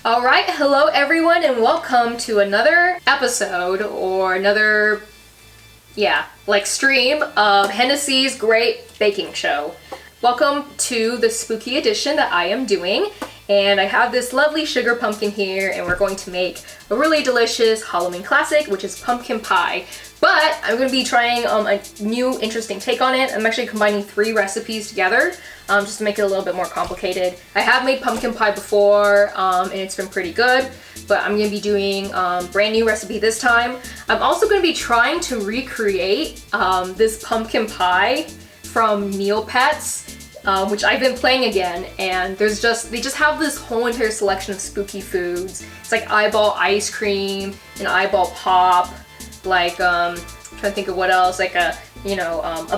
Alright, hello everyone and welcome to another episode or another, stream of Hennessy's Great Baking Show. Welcome to the spooky edition that I am doing, and I have this lovely sugar pumpkin here and we're going to make a really delicious Halloween classic, which is pumpkin pie. But I'm going to be trying a new interesting take on it. I'm actually combining 3 recipes together just to make it a little bit more complicated. I have made pumpkin pie before and it's been pretty good, but I'm going to be doing a brand new recipe this time. I'm also going to be trying to recreate this pumpkin pie from Neopets, which I've been playing again, and they just have this whole entire selection of spooky foods. It's like eyeball ice cream and eyeball pop. Like, trying to think of what else, like a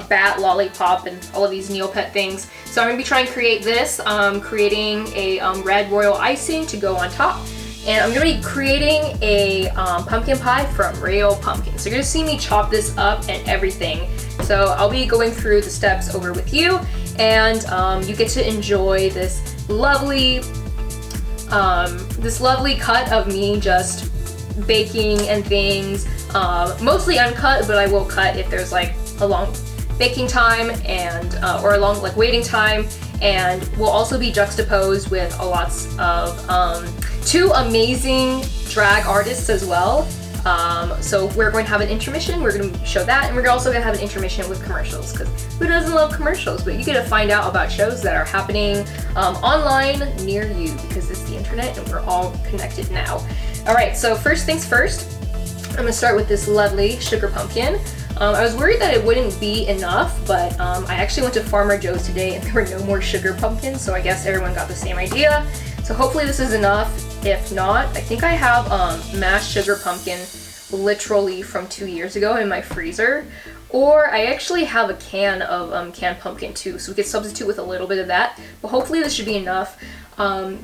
bat lollipop and all of these Neopet things. So I'm going to be trying to create this, creating a red royal icing to go on top. And I'm going to be creating a pumpkin pie from real pumpkin. So you're going to see me chop this up and everything. So I'll be going through the steps over with you, and you get to enjoy this lovely cut of me just baking and things. Mostly uncut, but I will cut if there's like a long baking time and or a long waiting time. And we'll also be juxtaposed with lots of 2 amazing drag artists as well. So we're going to have an intermission, we're going to show that, and we're also going to have an intermission with commercials, because who doesn't love commercials? But you get to find out about shows that are happening online near you, because it's the internet and we're all connected now. Alright, so first things first, I'm going to start with this lovely sugar pumpkin. I was worried that it wouldn't be enough, but I actually went to Farmer Joe's today and there were no more sugar pumpkins, so I guess everyone got the same idea. So hopefully this is enough. If not, I think I have mashed sugar pumpkin literally from 2 years ago in my freezer. Or I actually have a can of canned pumpkin too, so we could substitute with a little bit of that. But hopefully this should be enough.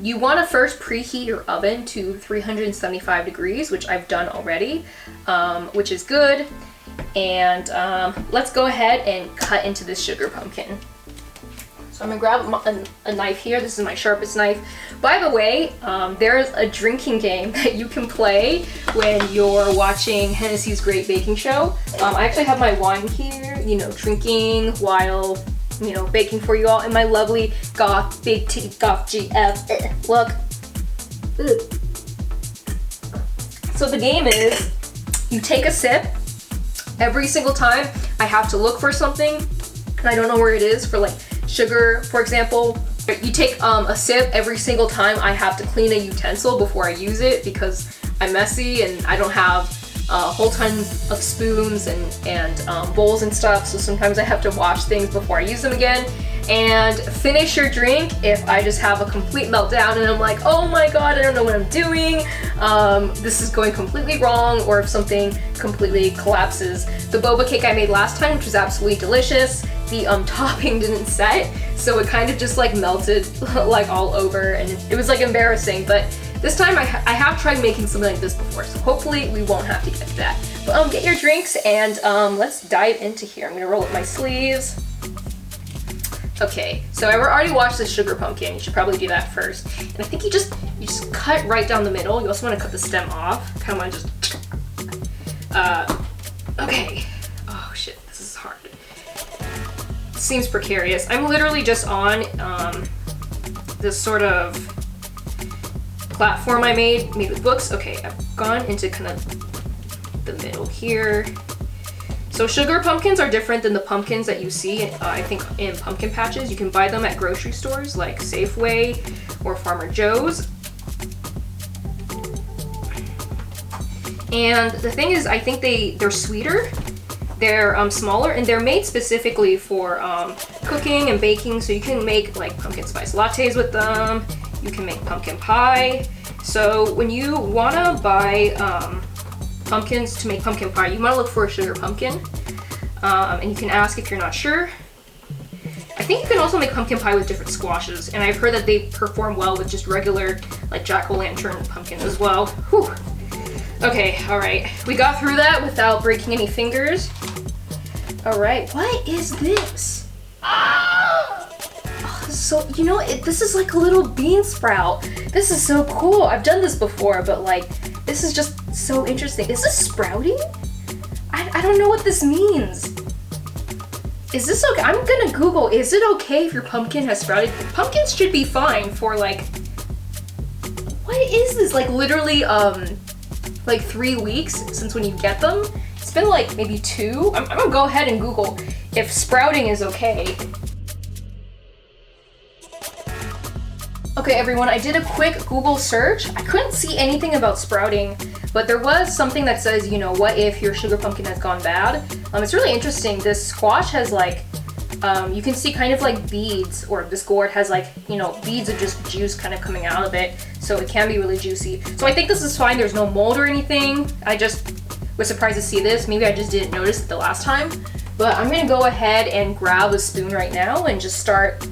You want to first preheat your oven to 375 degrees, which I've done already, which is good. And let's go ahead and cut into this sugar pumpkin. So I'm gonna grab a knife here. This is my sharpest knife. By the way, there's a drinking game that you can play when you're watching Hennessy's Great Baking Show. I actually have my wine here, drinking while baking for you all in my lovely Goth Big T Goth GF. Look. Ugh. So the game is, you take a sip. Every single time I have to look for something and I don't know where it is. For like sugar, for example, you take a sip every single time I have to clean a utensil before I use it, because I'm messy and I don't have a whole ton of spoons and bowls and stuff, so sometimes I have to wash things before I use them again. And finish your drink if I just have a complete meltdown and I'm like, oh my god, I don't know what I'm doing, this is going completely wrong, or if something completely collapses. The boba cake I made last time, which was absolutely delicious, the topping didn't set, so it kind of just melted all over, and it was embarrassing. But this time I have tried making something like this before, so hopefully we won't have to get to that. But get your drinks and let's dive into here. I'm gonna roll up my sleeves. Okay, so I already washed the sugar pumpkin. You should probably do that first. And I think you just cut right down the middle. You also want to cut the stem off. Kind of want to just okay. Oh shit, this is hard. Seems precarious. I'm literally just on this sort of platform I made with books. Okay, I've gone into kind of the middle here. So sugar pumpkins are different than the pumpkins that you see, I think, in pumpkin patches. You can buy them at grocery stores like Safeway or Farmer Joe's. And the thing is, I think they're sweeter, they're smaller, and they're made specifically for cooking and baking. So you can make pumpkin spice lattes with them, you can make pumpkin pie. So when you want to buy pumpkins to make pumpkin pie, you want to look for a sugar pumpkin, and you can ask if you're not sure. I think you can also make pumpkin pie with different squashes, and I've heard that they perform well with just regular jack-o'-lantern pumpkin as well. Whew. Okay, alright, we got through that without breaking any fingers. Alright, what is this? Oh, this is so, you know, this is like a little bean sprout. This is so cool. I've done this before, but like, this is just so interesting. Is this sprouting? I don't know what this means. Is this okay? I'm gonna Google, is it okay if your pumpkin has sprouted? Pumpkins should be fine for like, what is this? Like literally, like 3 weeks since when you get them. It's been like maybe 2. I'm gonna go ahead and Google if sprouting is okay. Okay everyone, I did a quick Google search. I couldn't see anything about sprouting, but there was something that says, you know, what if your sugar pumpkin has gone bad? It's really interesting. This squash has like, you can see kind of like beads, or this gourd has like, you know, beads of just juice kind of coming out of it. So it can be really juicy. So I think this is fine. There's no mold or anything. I just was surprised to see this. Maybe I just didn't notice it the last time. But I'm gonna go ahead and grab a spoon right now and just start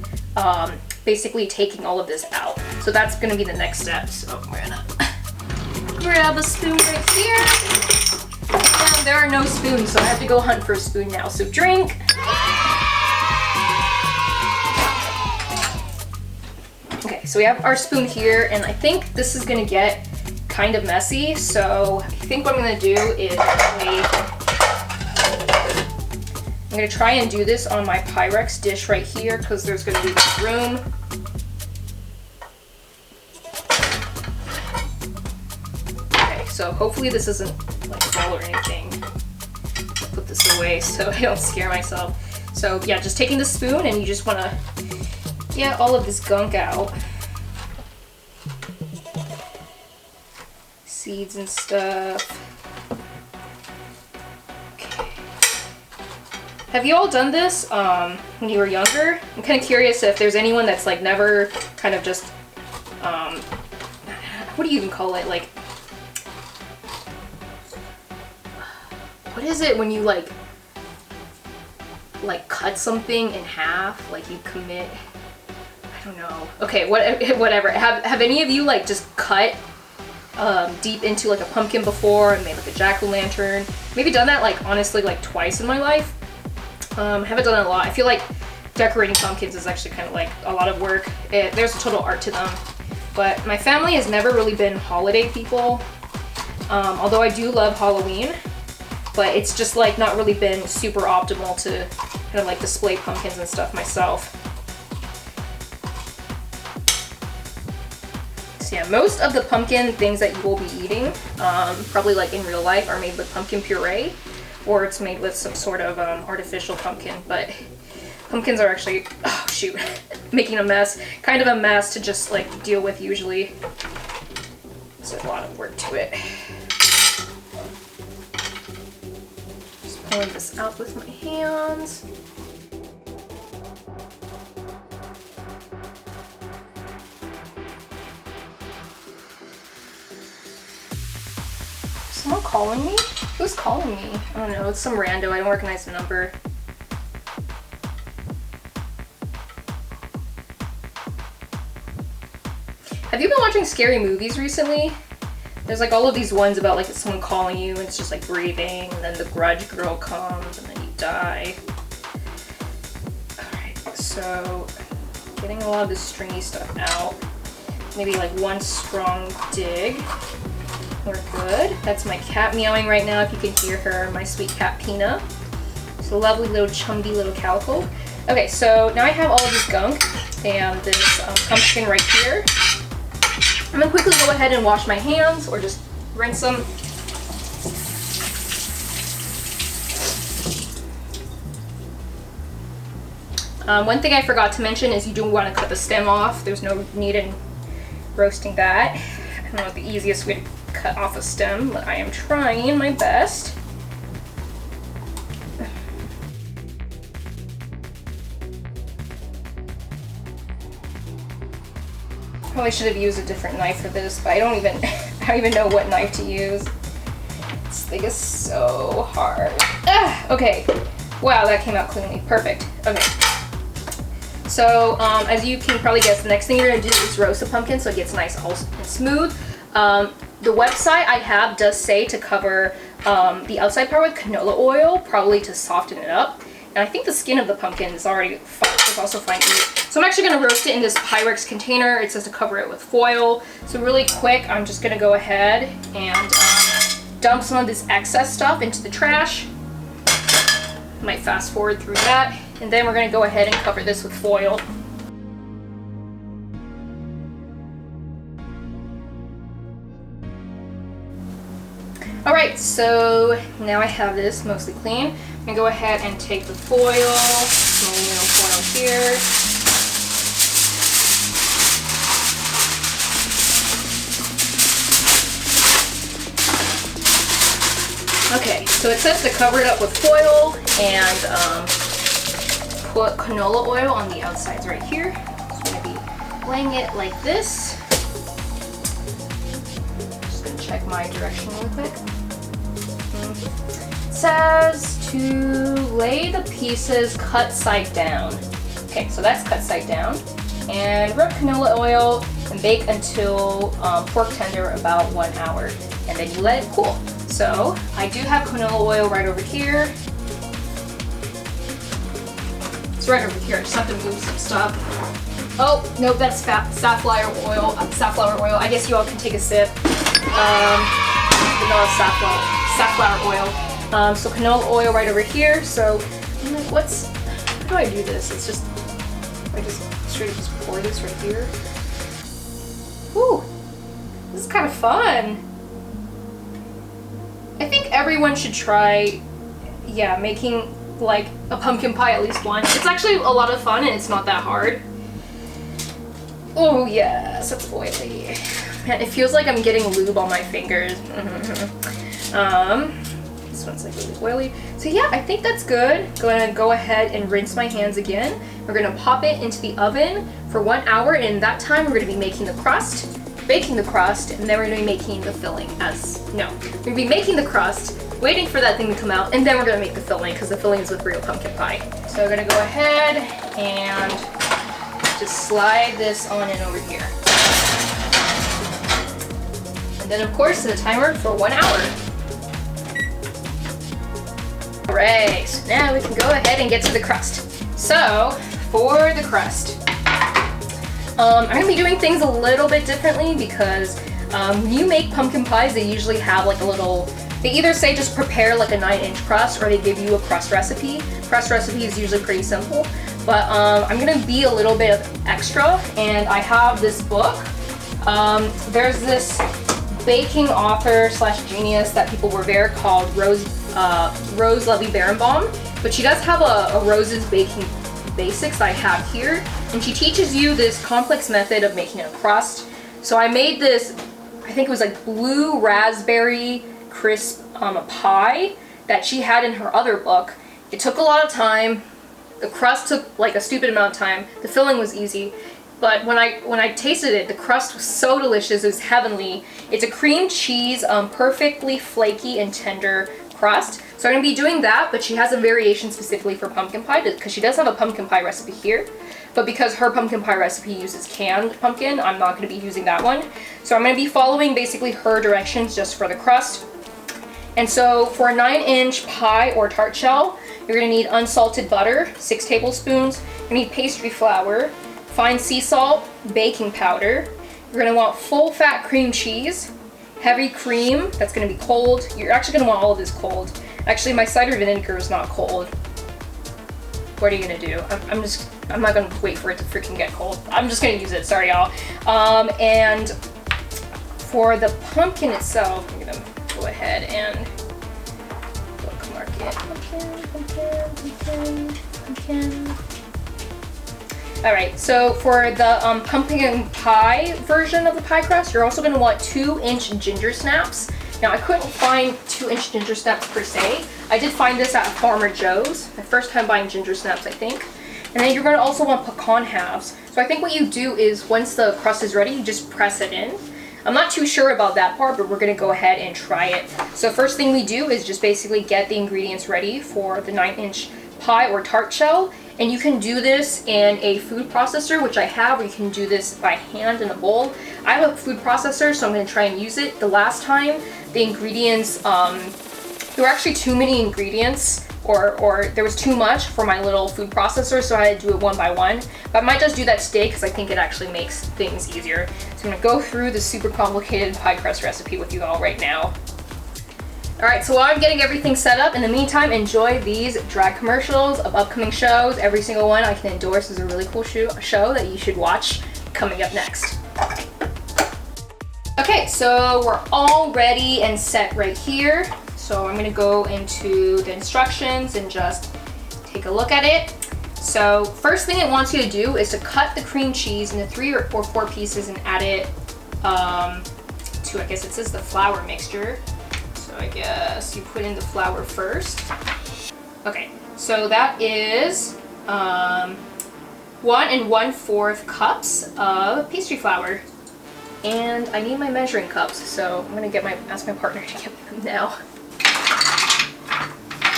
basically taking all of this out. So that's gonna be the next step. So we're gonna grab a spoon right here. And there are no spoons, so I have to go hunt for a spoon now. So drink. Okay, so we have our spoon here, and I think this is gonna get kind of messy. So I think what I'm gonna do is I'm gonna try and do this on my Pyrex dish right here because there's gonna be room. Okay, so hopefully this isn't like full or anything. I'll put this away so I don't scare myself. So yeah, just taking the spoon and you just wanna get all of this gunk out. Seeds and stuff. Have you all done this when you were younger? I'm kind of curious if there's anyone that's like never kind of just, what do you even call it? Like, what is it when you like cut something in half? Like you commit, I don't know. Okay, whatever. Have any of you like just cut deep into like a pumpkin before and made like a jack-o'-lantern? Maybe done that like honestly like twice in my life. Haven't done it a lot. I feel like decorating pumpkins is actually kind of like a lot of work. There's a total art to them. But my family has never really been holiday people. Although I do love Halloween, but it's just like not really been super optimal to kind of like display pumpkins and stuff myself. So yeah, most of the pumpkin things that you will be eating, probably like in real life, are made with pumpkin puree. Or it's made with some sort of artificial pumpkin, but pumpkins are actually, oh shoot, making a mess. Kind of a mess to just like deal with usually. There's a lot of work to it. Just pulling this out with my hands. Is someone calling me? Who's calling me? I don't know, it's some rando, I don't recognize the number. Have you been watching scary movies recently? There's like all of these ones about like it's someone calling you and it's just like breathing, and then the grudge girl comes and then you die. Alright, so getting a lot of this stringy stuff out. Maybe like one strong dig. We're good. That's my cat meowing right now, if you can hear her, my sweet cat Pina. It's a lovely little chumby little calico. Okay, so now I have all of this gunk and this pumpkin right here. I'm gonna quickly go ahead and wash my hands, or just rinse them. One thing I forgot to mention is you do want to cut the stem off. There's no need in roasting that. I don't know what the easiest way to cut off a stem, but I am trying my best. Probably should have used a different knife for this, but I don't even know what knife to use. This thing is so hard. Okay, wow, that came out cleanly. Perfect. Okay. So as you can probably guess, the next thing you're gonna do is roast the pumpkin so it gets nice and smooth. The website I have does say to cover the outside part with canola oil, probably to soften it up. And I think the skin of the pumpkin is already fine. It's also fine to eat. So I'm actually going to roast it in this Pyrex container. It says to cover it with foil. So really quick, I'm just going to go ahead and dump some of this excess stuff into the trash. Might fast forward through that. And then we're going to go ahead and cover this with foil. Alright, so now I have this mostly clean. I'm going to go ahead and take the foil, some aluminum foil here. Okay, so it says to cover it up with foil and put canola oil on the outsides right here. So I'm going to be laying it like this. Just going to check my direction real quick. It says to lay the pieces cut side down. Okay, so that's cut side down. And rub canola oil and bake until pork tender about 1 hour. And then you let it cool. So I do have canola oil right over here. It's right over here. I just have to move some stuff. Oh, no, that's safflower oil. I guess you all can take a sip. Vanilla safflower oil. So canola oil right over here. So I'm like, how do I do this? It's just, I just straight up just pour this right here. Whew, this is kind of fun. I think everyone should try, making like a pumpkin pie at least once. It's actually a lot of fun and it's not that hard. Oh yes, it's oily. Man, it feels like I'm getting lube on my fingers. This one's like really oily. So yeah, I think that's good. Gonna go ahead and rinse my hands again. We're gonna pop it into the oven for 1 hour, and in that time we're gonna be making the crust, baking the crust, and then we're gonna be making the filling we're gonna be making the crust, waiting for that thing to come out, and then we're gonna make the filling, because the filling is with real pumpkin pie. So we're gonna go ahead and just slide this on in over here. And then of course set a timer for 1 hour. Alright, so now we can go ahead and get to the crust. So, for the crust, I'm going to be doing things a little bit differently because when you make pumpkin pies, they usually have like a little, they either say just prepare like a 9-inch crust, or they give you a crust recipe. Crust recipe is usually pretty simple, but I'm going to be a little bit extra, and I have this book. There's this baking author / genius that people revere called Rose Levy Berenbaum, but she does have a Rose's Baking Basics that I have here, and she teaches you this complex method of making a crust. So I made this, I think it was like blue raspberry crisp pie that she had in her other book. It took a lot of time. The crust took like a stupid amount of time. The filling was easy. But when I tasted it, the crust was so delicious. It was heavenly. It's a cream cheese, perfectly flaky and tender crust. So I'm going to be doing that, but she has a variation specifically for pumpkin pie because she does have a pumpkin pie recipe here. But because her pumpkin pie recipe uses canned pumpkin, I'm not going to be using that one. So I'm going to be following basically her directions just for the crust. And so for a 9-inch pie or tart shell, you're going to need unsalted butter, 6 tablespoons. You're going to need pastry flour, fine sea salt, baking powder. You're going to want full fat cream cheese, heavy cream that's going to be cold. You're actually going to want all of this cold. Actually, my cider vinegar is not cold. What are you going to do? I'm not going to wait for it to freaking get cold. I'm just going to use it. Sorry, y'all. And for the pumpkin itself, I'm going to go ahead and bookmark it. Pumpkin. Alright, so for the pumpkin pie version of the pie crust, you're also going to want 2-inch ginger snaps. Now, I couldn't find 2-inch ginger snaps per se. I did find this at Farmer Joe's. My first time buying ginger snaps, I think. And then you're going to also want pecan halves. So I think what you do is once the crust is ready, you just press it in. I'm not too sure about that part, but we're going to go ahead and try it. So first thing we do is just basically get the ingredients ready for the 9-inch pie or tart shell. And you can do this in a food processor, which I have, or you can do this by hand in a bowl. I have a food processor, so I'm going to try and use it. The last time, the ingredients there were actually too many ingredients, or there was too much for my little food processor, so I had to do it one by one. But I might just do that today because I think it actually makes things easier. So I'm gonna go through the super complicated pie crust recipe with you all right now. Alright, so while I'm getting everything set up, in the meantime, enjoy these drag commercials of upcoming shows. Every single one I can endorse is a really cool show that you should watch coming up next. Okay, so we're all ready and set right here. So I'm gonna go into the instructions and just take a look at it. So first thing it wants you to do is to cut the cream cheese into 3 or 4 pieces and add it to, I guess it says the flour mixture. So I guess you put in the flour first. Okay, so that is 1 1/4 cups of pastry flour. And I need my measuring cups, so I'm gonna ask my partner to get them now.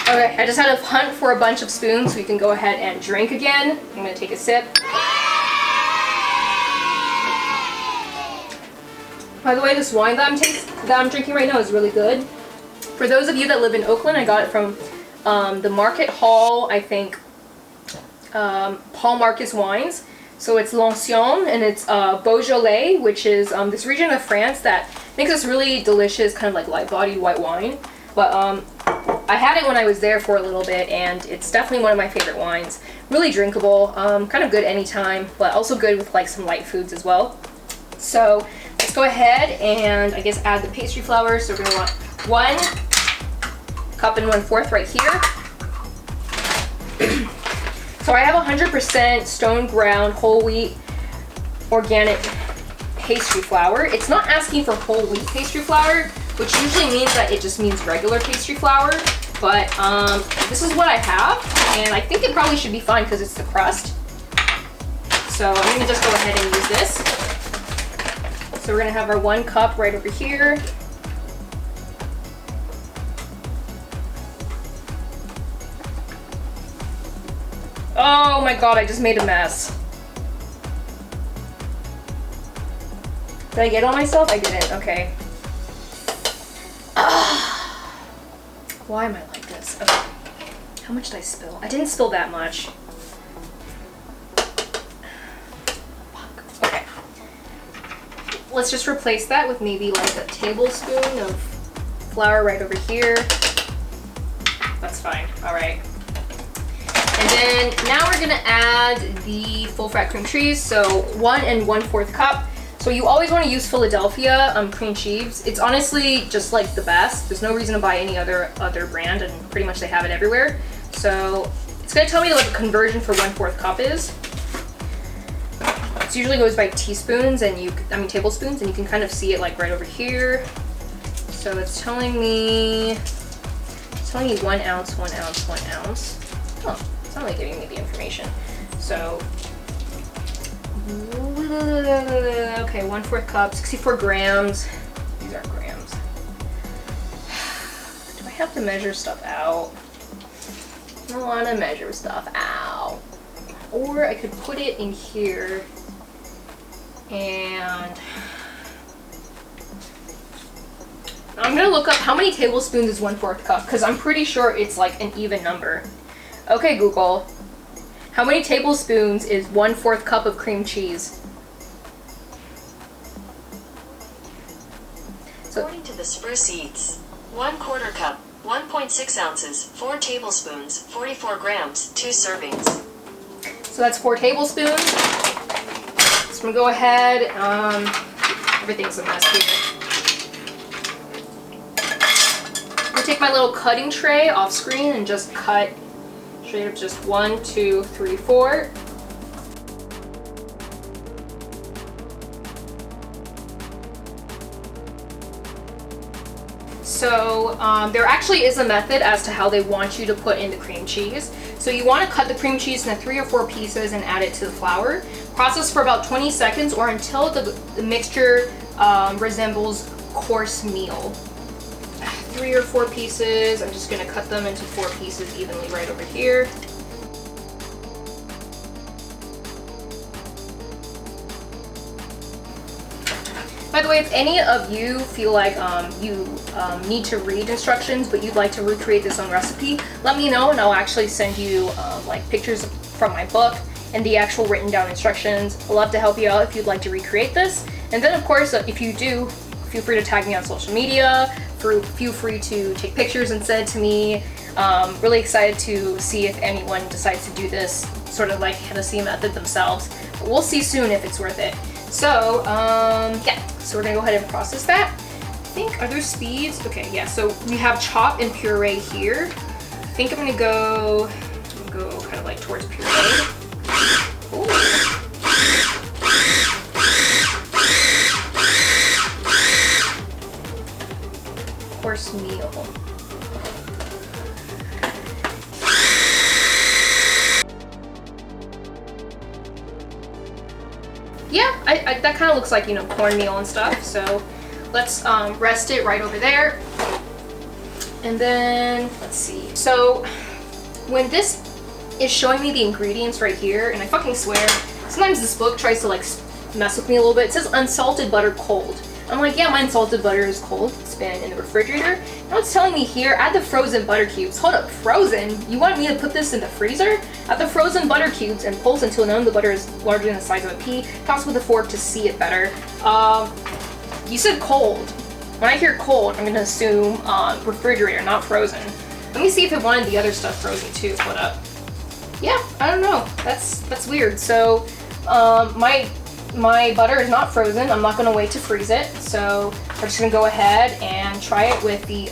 Okay, I just had to hunt for a bunch of spoons so we can go ahead and drink again. I'm gonna take a sip. By the way, this wine that I'm drinking right now is really good. For those of you that live in Oakland, I got it from the Market Hall, I think, Paul Marcus Wines. So it's L'Ancien, and it's Beaujolais, which is this region of France that makes this really delicious, kind of like light-bodied white wine. But I had it when I was there for a little bit, and it's definitely one of my favorite wines. Really drinkable, kind of good anytime, but also good with like some light foods as well. So let's go ahead and I guess add the pastry flour. So we're gonna want 1 cup and 1/4 right here. So I have 100% stone ground whole wheat organic pastry flour. It's not asking for whole wheat pastry flour, which usually means that it just means regular pastry flour. But this is what I have, and I think it probably should be fine because it's the crust. So I'm gonna just go ahead and use this. So we're gonna have our 1 cup right over here. Oh my god, I just made a mess. Did I get on myself? I didn't, okay. Why am I like this? Okay. How much did I spill? I didn't spill that much. Okay. Let's just replace that with maybe like a tablespoon of flour right over here. That's fine, all right. And then now we're gonna add the full fat cream cheese, so 1 1/4 cup. So you always want to use Philadelphia cream cheese. It's honestly just like the best. There's no reason to buy any other brand, and pretty much they have it everywhere. So it's gonna tell me what the conversion for 1/4 cup is. It usually goes by teaspoons and tablespoons, and you can kind of see it like right over here. So it's telling me 1 ounce, 1 ounce, 1 ounce. Oh. It's not really giving me the information. So, okay, 1/4 cup, 64 grams. These are grams. Do I have to measure stuff out? I don't want to measure stuff out. Or I could put it in here and I'm gonna look up how many tablespoons is 1/4 cup because I'm pretty sure it's like an even number. Okay, Google, how many tablespoons is 1/4 cup of cream cheese? According to the Spruce Eats, 1/4 cup, 1.6 ounces, 4 tablespoons, 44 grams, 2 servings. So that's 4 tablespoons. So I'm gonna go ahead, everything's a mess here. I'm gonna take my little cutting tray off screen and just cut straight up just 1, 2, 3, 4. So there actually is a method as to how they want you to put in the cream cheese. So you want to cut the cream cheese into 3 or 4 pieces and add it to the flour. Process for about 20 seconds or until the mixture resembles coarse meal. 3 or 4 pieces. I'm just going to cut them into 4 pieces evenly right over here. By the way, if any of you feel like you need to read instructions but you'd like to recreate this own recipe, let me know and I'll actually send you like pictures from my book and the actual written down instructions. I'd love to help you out if you'd like to recreate this. And then of course, if you do, feel free to tag me on social media, feel free to take pictures and send it to me. Really excited to see if anyone decides to do this sort of like Hennessy method themselves. But we'll see soon if it's worth it. So, yeah, so we're gonna go ahead and process that. I think, are there speeds? Okay, yeah, so we have chop and puree here. I think I'm gonna go kind of like towards puree. Ooh. Course meal. Yeah, that kind of looks like, you know, cornmeal and stuff. So let's rest it right over there. And then, let's see. So when this is showing me the ingredients right here, and I fucking swear, sometimes this book tries to like mess with me a little bit. It says unsalted butter cold. I'm like, yeah, my unsalted butter is cold. It's been in the refrigerator. Now it's telling me here, add the frozen butter cubes. Hold up, frozen? You want me to put this in the freezer? Add the frozen butter cubes and pulse until none of the butter is larger than the size of a pea. Toss with a fork to see it better. You said cold. When I hear cold, I'm gonna assume refrigerator, not frozen. Let me see if it wanted the other stuff frozen too. Hold up. Yeah, I don't know. That's weird. So my butter is not frozen. I'm not gonna wait to freeze it. So we're just gonna go ahead and try it with the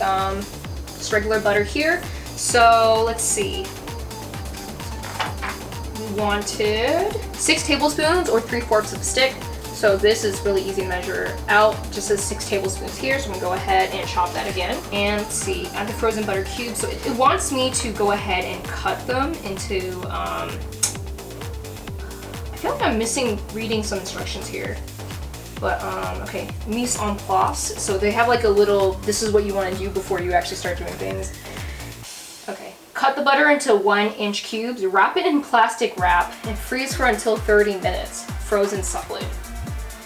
just regular butter here. So let's see. We wanted 6 tablespoons or 3 forks of a stick. So this is really easy to measure out. Just says 6 tablespoons here. So I'm gonna go ahead and chop that again. And let's see, add the frozen butter cubes. So it wants me to go ahead and cut them into, I feel like I'm reading some instructions here. But, okay, mise en place. So they have like a little, this is what you want to do before you actually start doing things. Okay, cut the butter into 1-inch cubes, wrap it in plastic wrap, and freeze for until 30 minutes, frozen solid.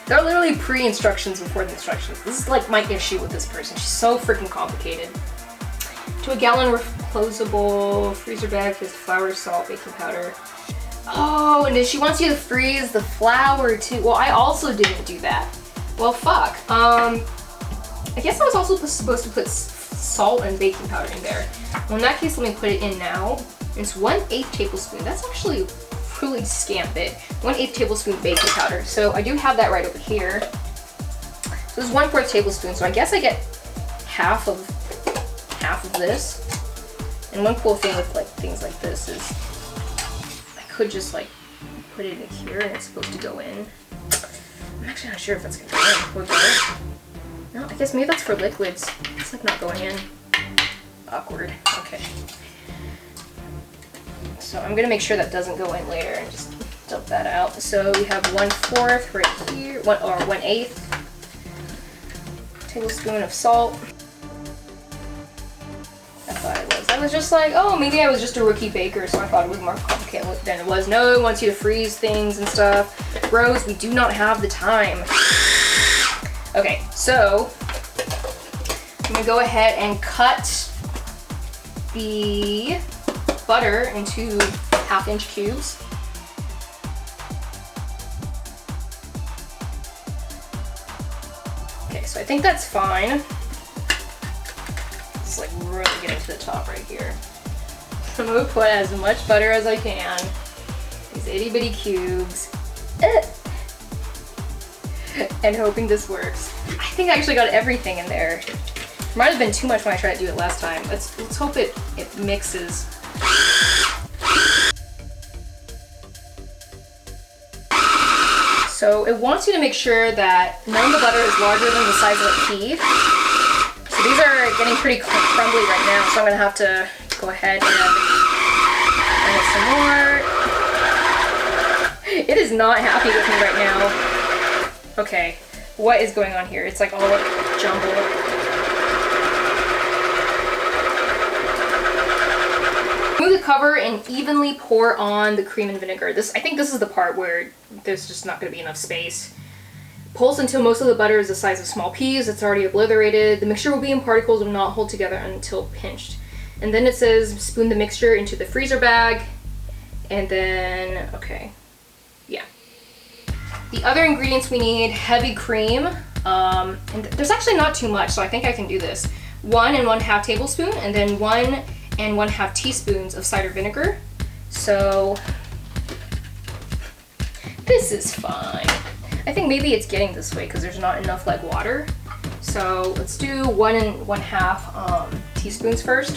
There are literally pre-instructions before the instructions. This is like my issue with this person. She's so freaking complicated. To a gallon closable freezer bag, fizz flour, salt, baking powder. Oh, and she wants you to freeze the flour too. Well, I also didn't do that. Well, fuck. I guess I was also supposed to put salt and baking powder in there. Well, in that case, let me put it in now. It's 1/8 tablespoon. That's actually really scant bit. 1/8 tablespoon baking powder. So I do have that right over here. So this is 1/4 tablespoon. So I guess I get half of this. And one cool thing with like things like this is could just like put it in here and it's supposed to go in. I'm actually not sure if that's gonna go in. Would go in? No, I guess maybe that's for liquids. It's like not going in. Awkward. Okay. So I'm gonna make sure that doesn't go in later and just dump that out. So we have 1/4 right here, 1/8 tablespoon of salt. I was just like, oh, maybe I was just a rookie baker, so I thought it was more complicated than it was. No, it wants you to freeze things and stuff. Rose, we do not have the time. Okay, so I'm gonna go ahead and cut the butter into 1/2-inch cubes. Okay, so I think that's fine. Like really getting to the top right here. I'm gonna put as much butter as I can. These itty bitty cubes. And hoping this works. I think I actually got everything in there. Might have been too much when I tried to do it last time. Let's hope it mixes. So it wants you to make sure that none of the butter is larger than the size of a pea. So these are getting pretty crumbly right now, so I'm gonna have to go ahead and add some more. It is not happy with me right now. Okay, what is going on here? It's like all jumbled. Remove the cover and evenly pour on the cream and vinegar. I think this is the part where there's just not gonna be enough space. Pulse until most of the butter is the size of small peas. It's already obliterated. The mixture will be in particles and will not hold together until pinched. And then it says spoon the mixture into the freezer bag. And then, okay, yeah. The other ingredients we need, heavy cream. And there's actually not too much, so I think I can do this. 1 1/2 tablespoon, and then 1 1/2 teaspoons of cider vinegar. So this is fine. I think maybe it's getting this way because there's not enough like water. So let's do 1 1/2 teaspoons first.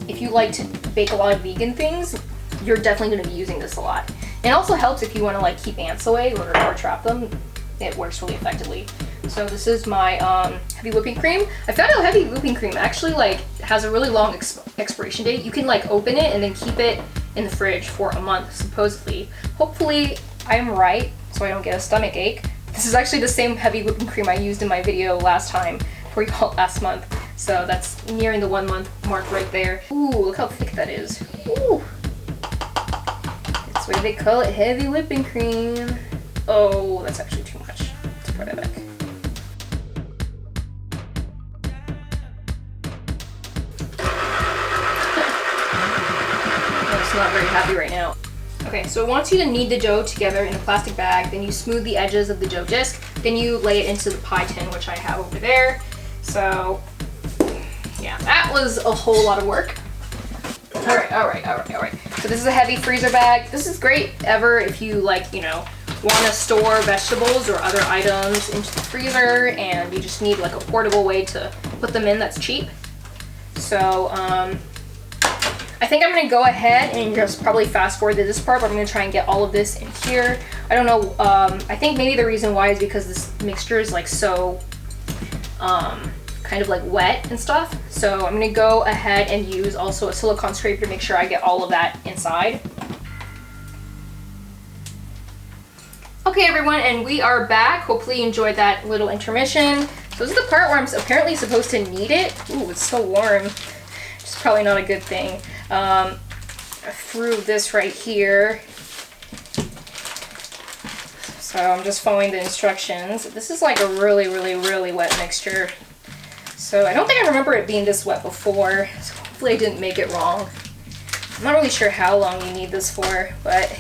If you like to bake a lot of vegan things, you're definitely going to be using this a lot. It also helps if you want to like keep ants away or trap them. It works really effectively. So this is my heavy whipping cream. I found out heavy whipping cream actually like has a really long expiration date. You can like open it and then keep it in the fridge for a month supposedly. Hopefully I'm right so I don't get a stomach ache. This is actually the same heavy whipping cream I used in my video last time for y'all last month. So that's nearing the 1 month mark right there. Ooh, look how thick that is. Ooh. That's why they call it heavy whipping cream. Oh, that's actually too much. Let's put it back. It's not very happy right now. Okay, so it wants you to knead the dough together in a plastic bag, then you smooth the edges of the dough disc, then you lay it into the pie tin, which I have over there. So, yeah, that was a whole lot of work. All right. So this is a heavy freezer bag. This is great if you like, you know, want to store vegetables or other items into the freezer and you just need like a portable way to put them in that's cheap. So, I think I'm gonna go ahead and just probably fast forward to this part, but I'm gonna try and get all of this in here. I don't know, I think maybe the reason why is because this mixture is like so, kind of like wet and stuff. So I'm gonna go ahead and use also a silicone scraper to make sure I get all of that inside. Okay everyone, and we are back. Hopefully you enjoyed that little intermission. So this is the part where I'm apparently supposed to knead it. Ooh, it's so warm. It's probably not a good thing. I threw this right here. So I'm just following the instructions. This is like a really wet mixture. So I don't think I remember it being this wet before. So hopefully I didn't make it wrong. I'm not really sure how long you need this for, but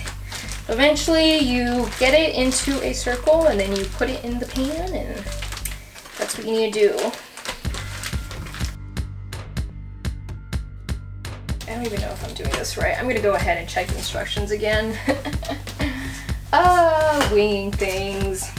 eventually you get it into a circle and then you put it in the pan and that's what you need to do. I don't even know if I'm doing this right. I'm gonna go ahead and check the instructions again. Winging things.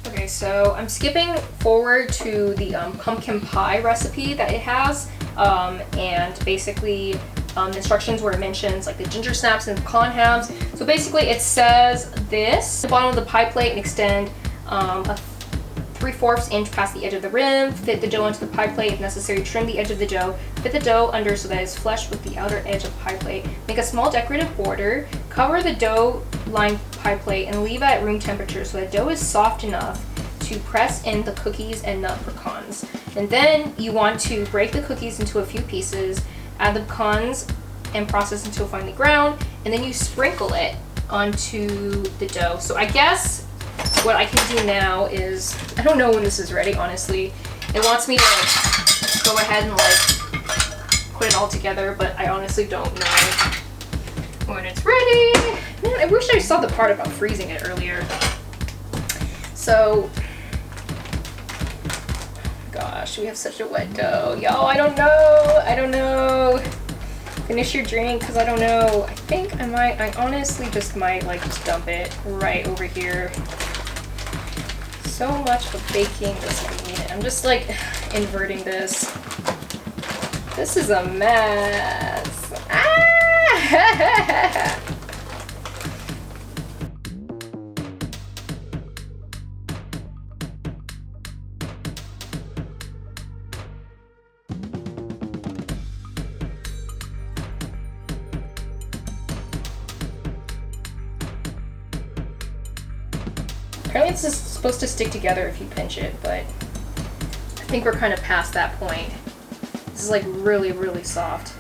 Okay, so I'm skipping forward to the pumpkin pie recipe that it has, and basically the instructions where it mentions like the ginger snaps and pecan halves. So basically it says this: the bottom of the pie plate and extend a 3/4 inch past the edge of the rim, fit the dough into the pie plate, if necessary trim the edge of the dough, fit the dough under so that it's flush with the outer edge of the pie plate, make a small decorative border, cover the dough lined pie plate and leave at room temperature so that dough is soft enough to press in the cookies and nut pecans. And then you want to break the cookies into a few pieces, add the pecans and process until finely ground, and then you sprinkle it onto the dough. So I guess what I can do now is, I don't know when this is ready, honestly. It wants me to like, go ahead and like put it all together, but I honestly don't know when it's ready. Man, I wish I saw the part about freezing it earlier. So, gosh, we have such a wet dough. Y'all, I don't know. Finish your drink, because I don't know. I think I honestly just might like just dump it right over here. So much for baking this week. I'm just like inverting this. This is a mess. Ah! Apparently this is supposed to stick together if you pinch it, but I think we're kind of past that point. This is like really soft.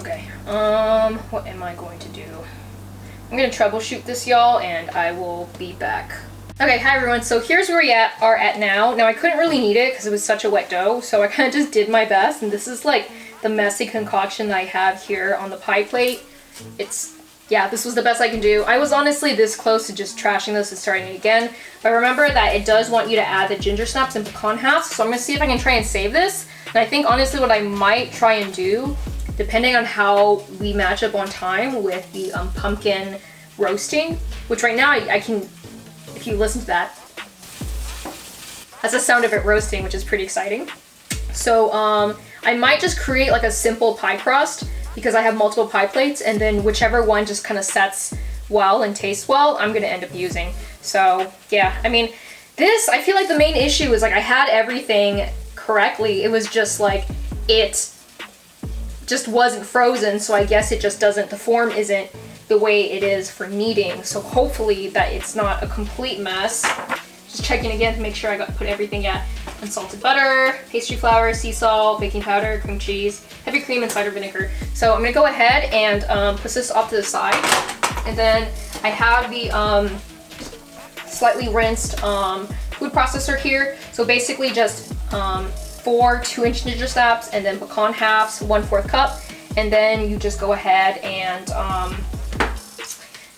Okay, what am I going to do? I'm gonna troubleshoot this, y'all, and I will be back. Okay, hi everyone. So here's where we are at now. Now I couldn't really knead it because it was such a wet dough, so I kind of just did my best, and this is like the messy concoction that I have here on the pie plate. Yeah, this was the best I can do. I was honestly this close to just trashing this and starting it again, but remember that it does want you to add the ginger snaps and pecan halves, so I'm gonna see if I can try and save this. And I think honestly what I might try and do, depending on how we match up on time with the pumpkin roasting, which right now I can, if you listen to that, that's the sound of it roasting, which is pretty exciting. So I might just create like a simple pie crust because I have multiple pie plates, and then whichever one just kind of sets well and tastes well, I'm gonna end up using. So yeah, I mean, this, I feel like the main issue is like I had everything correctly. It was just like, it just wasn't frozen, so I guess it just doesn't, the form isn't the way it is for kneading. So hopefully that it's not a complete mess. Just checking again to make sure I put everything at unsalted butter, pastry flour, sea salt, baking powder, cream cheese, heavy cream, and cider vinegar. So I'm gonna go ahead and put this off to the side. And then I have the slightly rinsed food processor here. So basically just 4 2-inch ginger snaps and then pecan halves, 1/4 cup. And then you just go ahead and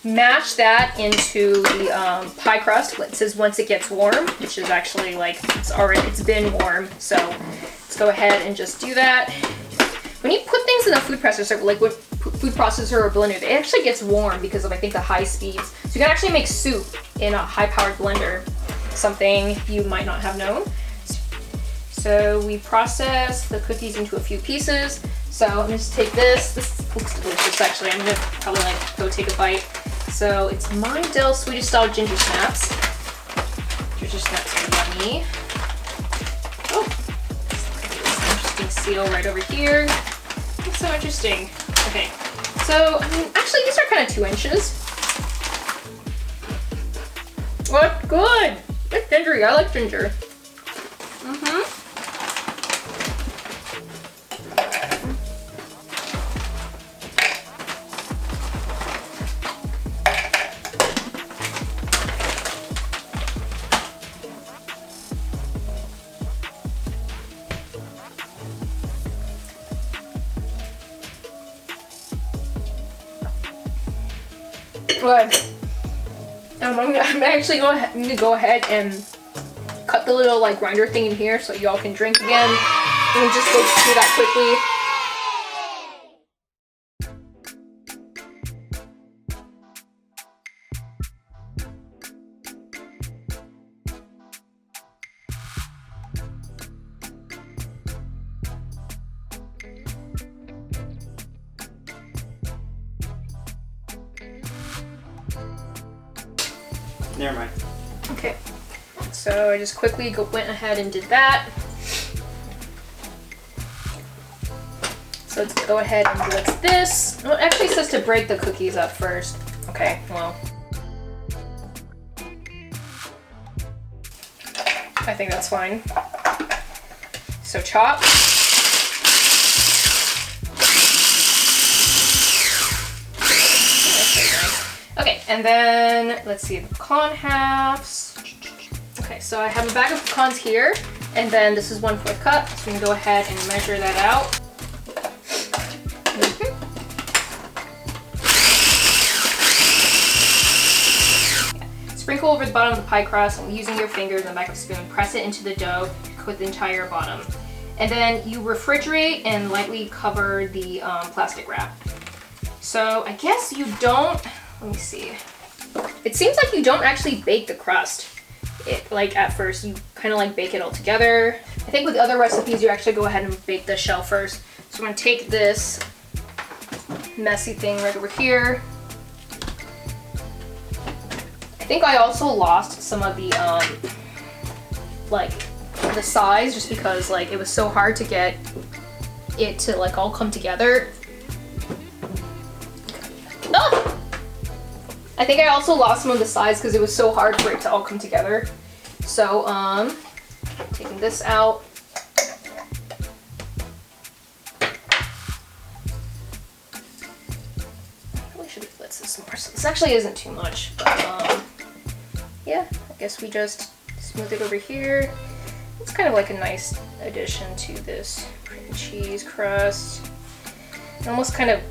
mash that into the pie crust. It says once it gets warm, which is actually like, it's been warm. So let's go ahead and just do that. When you put things in a food processor, like with food processor or blender, it actually gets warm because of, I think, the high speeds. So you can actually make soup in a high-powered blender, something you might not have known. So we process the cookies into a few pieces. So I'm gonna just take this. This looks delicious, actually. I'm gonna probably like go take a bite. So it's Mindell Swedish style ginger snaps. Ginger snaps are yummy. Oh, interesting seal right over here. It's so interesting. Okay, so I mean, actually these are kind of 2 inches. What? Good. It's gingery. I like ginger. Good. I'm actually gonna go ahead and cut the little like grinder thing in here so y'all can drink again. Let me just go through that quickly. Never mind. Okay, so I just quickly went ahead and did that. So let's go ahead and do this. Well, it actually says to break the cookies up first. Okay, well. I think that's fine. So chop. Okay, and then let's see, the pecan halves. Okay, so I have a bag of pecans here, and then this is 1/4 cup. So we can go ahead and measure that out. Sprinkle over the bottom of the pie crust, and using your fingers and the back of a spoon, press it into the dough, coat the entire bottom. And then you refrigerate and lightly cover the plastic wrap. So I guess you don't, let me see. It seems like you don't actually bake the crust. Like at first, you kind of like bake it all together. I think with other recipes, you actually go ahead and bake the shell first. So I'm gonna take this messy thing right over here. I think I also lost some of the like the size just because like it was so hard to get it to like all come together. Ah! I think I also lost some of the size because it was so hard for it to all come together. So taking this out. this is more. So this actually isn't too much, but yeah, I guess we just smooth it over here. It's kind of like a nice addition to this cream cheese crust. It almost kind of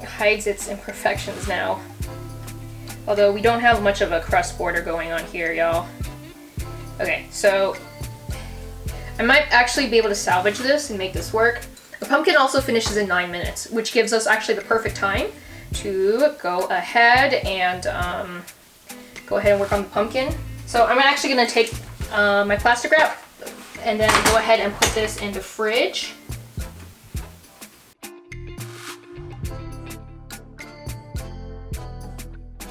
hides its imperfections now. Although we don't have much of a crust border going on here, y'all. Okay, so I might actually be able to salvage this and make this work. The pumpkin also finishes in 9 minutes, which gives us actually the perfect time to go ahead and work on the pumpkin. So I'm actually gonna take my plastic wrap and then go ahead and put this in the fridge.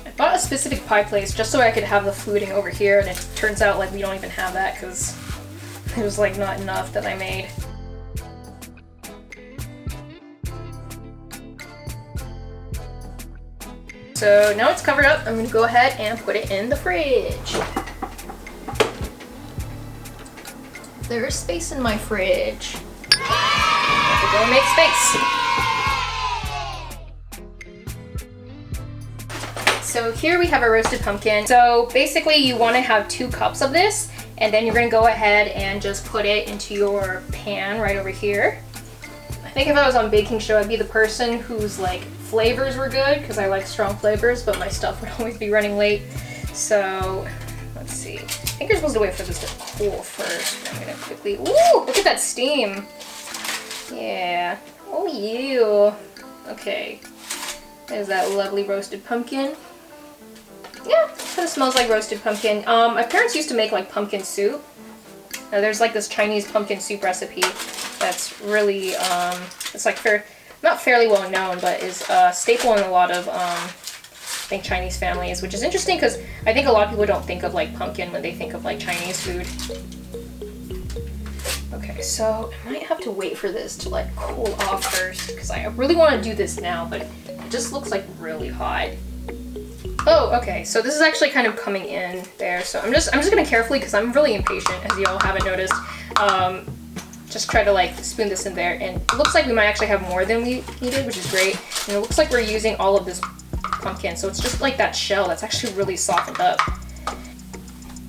I bought a specific pie place just so I could have the fluting over here, and it turns out like we don't even have that because it was like not enough that I made. So now it's covered up, I'm gonna go ahead and put it in the fridge. There's space in my fridge. Have to go make space. So here we have a roasted pumpkin. So basically you want to have 2 cups of this, and then you're going to go ahead and just put it into your pan right over here. I think if I was on baking show, I'd be the person whose like flavors were good because I like strong flavors, but my stuff would always be running late. So let's see. I think you're supposed to wait for this to cool first. I'm gonna quickly. Ooh, look at that steam. Yeah. Oh yeah. Okay. There's that lovely roasted pumpkin. Yeah, kind of smells like roasted pumpkin. My parents used to make like pumpkin soup. There's like this Chinese pumpkin soup recipe that's really, it's like not fairly well known, but is a staple in a lot of, I think Chinese families, which is interesting because I think a lot of people don't think of like pumpkin when they think of like Chinese food. Okay, so I might have to wait for this to like cool off first because I really want to do this now, but it just looks like really hot. Oh, okay, so this is actually kind of coming in there, so I'm just gonna carefully, because I'm really impatient, as y'all haven't noticed, just try to like spoon this in there, and it looks like we might actually have more than we needed, which is great. And it looks like we're using all of this pumpkin, so it's just like that shell that's actually really softened up.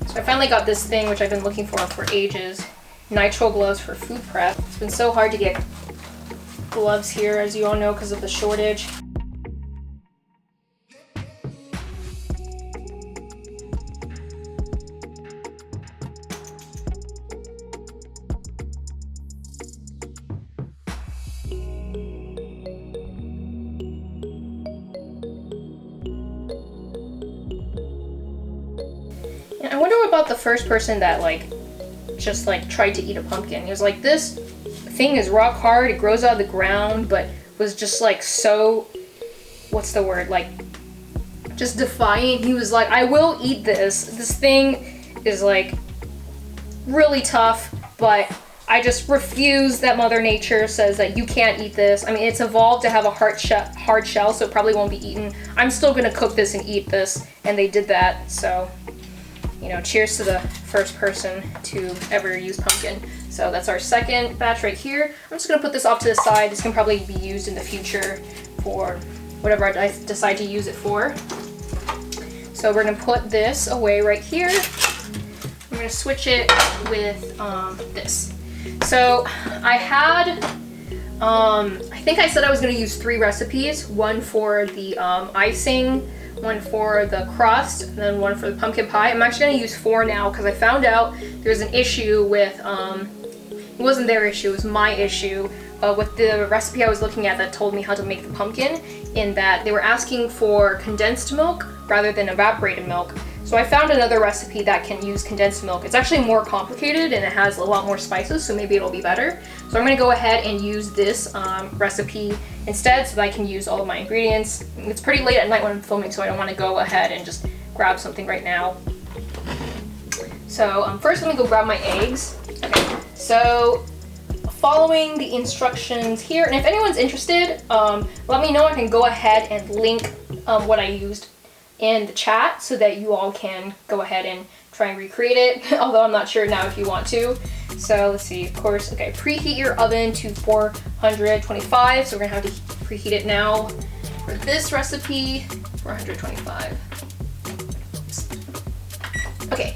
So I finally got this thing, which I've been looking for ages, nitrile gloves for food prep. It's been so hard to get gloves here, as you all know, because of the shortage. I wonder about the first person that like just like tried to eat a pumpkin. He was like, this thing is rock hard, it grows out of the ground, but was just like so, what's the word, like just defiant. He was like, I will eat this. This thing is like really tough, but I just refuse that Mother Nature says that you can't eat this. I mean, it's evolved to have a hard shell, so it probably won't be eaten. I'm still gonna cook this and eat this, and they did that, so you know, cheers to the first person to ever use pumpkin. So that's our second batch right here. I'm just gonna put this off to the side. This can probably be used in the future for whatever I decide to use it for. So we're gonna put this away right here. I'm gonna switch it with this. So I had, I think I said I was gonna use 3 recipes, one for the icing, one for the crust, and then one for the pumpkin pie. I'm actually gonna use 4 now because I found out there's an issue with, it wasn't their issue, it was my issue, with the recipe I was looking at that told me how to make the pumpkin, in that they were asking for condensed milk rather than evaporated milk. So I found another recipe that can use condensed milk. It's actually more complicated and it has a lot more spices, so maybe it'll be better. So I'm gonna go ahead and use this recipe instead so that I can use all of my ingredients. It's pretty late at night when I'm filming, so I don't wanna go ahead and just grab something right now. So first let me go grab my eggs. Okay, so following the instructions here, and if anyone's interested, let me know. I can go ahead and link what I used in the chat so that you all can go ahead and try and recreate it, although I'm not sure now if you want to. So let's see, of course, okay, preheat your oven to 425, so we're gonna have to preheat it now. For this recipe, 425. Okay,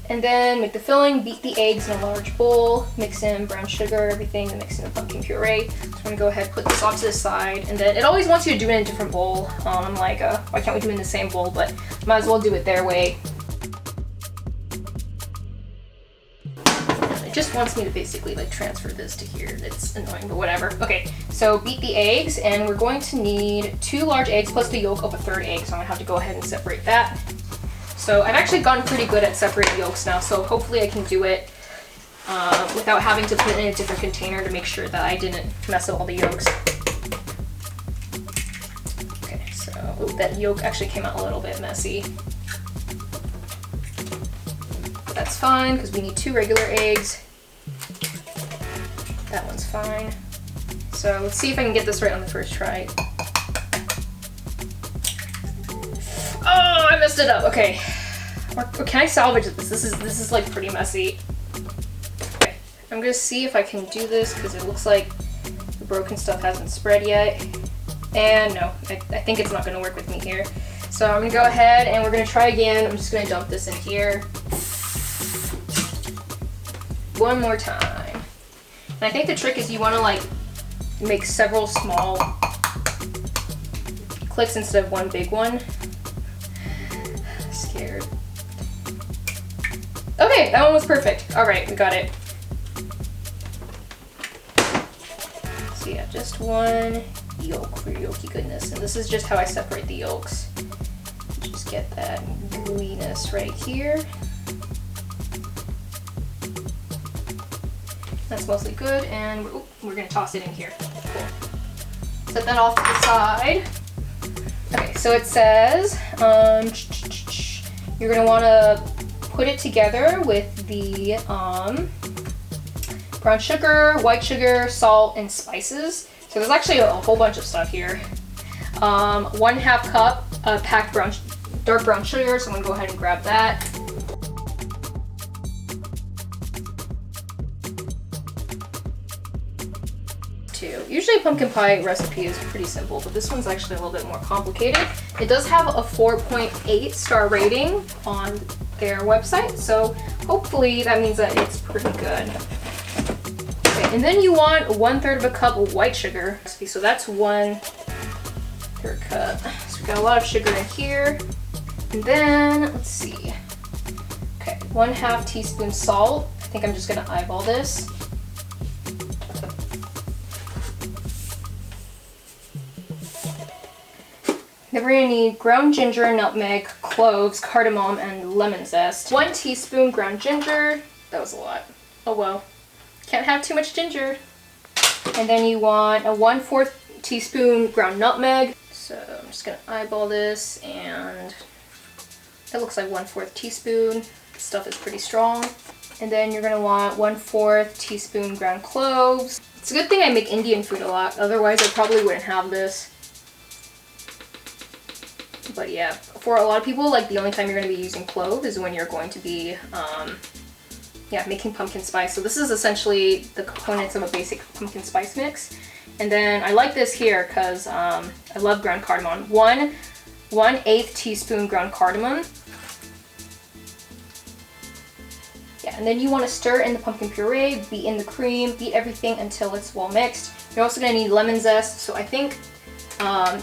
and then make the filling, beat the eggs in a large bowl, mix in brown sugar, everything, and mix in the pumpkin puree. So I'm gonna go ahead and put this off to the side, and then it always wants you to do it in a different bowl. I'm like, why can't we do it in the same bowl? But might as well do it their way. It just wants me to basically like transfer this to here. It's annoying, but whatever. Okay, so beat the eggs, and we're going to need 2 large eggs plus the yolk of a 3rd egg, so I'm gonna have to go ahead and separate that. So I've actually gotten pretty good at separating yolks now, so hopefully I can do it without having to put it in a different container to make sure that I didn't mess up all the yolks. Okay, so that yolk actually came out a little bit messy. But that's fine, because we need 2 regular eggs. That one's fine. So let's see if I can get this right on the first try. Oh, I messed it up. Okay. Or can I salvage this? This is like pretty messy. Okay. I'm gonna see if I can do this because it looks like the broken stuff hasn't spread yet. And no, I think it's not gonna work with me here. So I'm gonna go ahead and we're gonna try again. I'm just gonna dump this in here. One more time. And I think the trick is you wanna like make several small clicks instead of one big one. Scared. Okay, that one was perfect. All right, we got it. So yeah, just 1 yolk for yolky goodness. And this is just how I separate the yolks. Just get that gooiness right here. That's mostly good, and we're gonna toss it in here. Cool. Set that off to the side. Okay, so it says you're gonna wanna put it together with the brown sugar, white sugar, salt, and spices. So there's actually a whole bunch of stuff here. 1/2 cup of packed dark brown sugar, so I'm gonna go ahead and grab that. Usually a pumpkin pie recipe is pretty simple, but this one's actually a little bit more complicated. It does have a 4.8 star rating on their website, so hopefully that means that it's pretty good. Okay, and then you want 1/3 of a cup of white sugar. So that's 1/3 cup. So we got a lot of sugar in here. And then, let's see. Okay, 1/2 teaspoon salt. I think I'm just gonna eyeball this. Then we're gonna need ground ginger, nutmeg, cloves, cardamom, and lemon zest. 1 teaspoon ground ginger. That was a lot. Oh well. Can't have too much ginger. And then you want a 1/4 teaspoon ground nutmeg. So I'm just gonna eyeball this, and that looks like 1/4 teaspoon. This stuff is pretty strong. And then you're gonna want 1/4 teaspoon ground cloves. It's a good thing I make Indian food a lot, otherwise I probably wouldn't have this. But yeah, for a lot of people, like the only time you're going to be using clove is when you're going to be, making pumpkin spice. So this is essentially the components of a basic pumpkin spice mix. And then I like this here because I love ground cardamom. 1/8 teaspoon ground cardamom. Yeah, and then you want to stir in the pumpkin puree, beat in the cream, beat everything until it's well mixed. You're also going to need lemon zest. So I think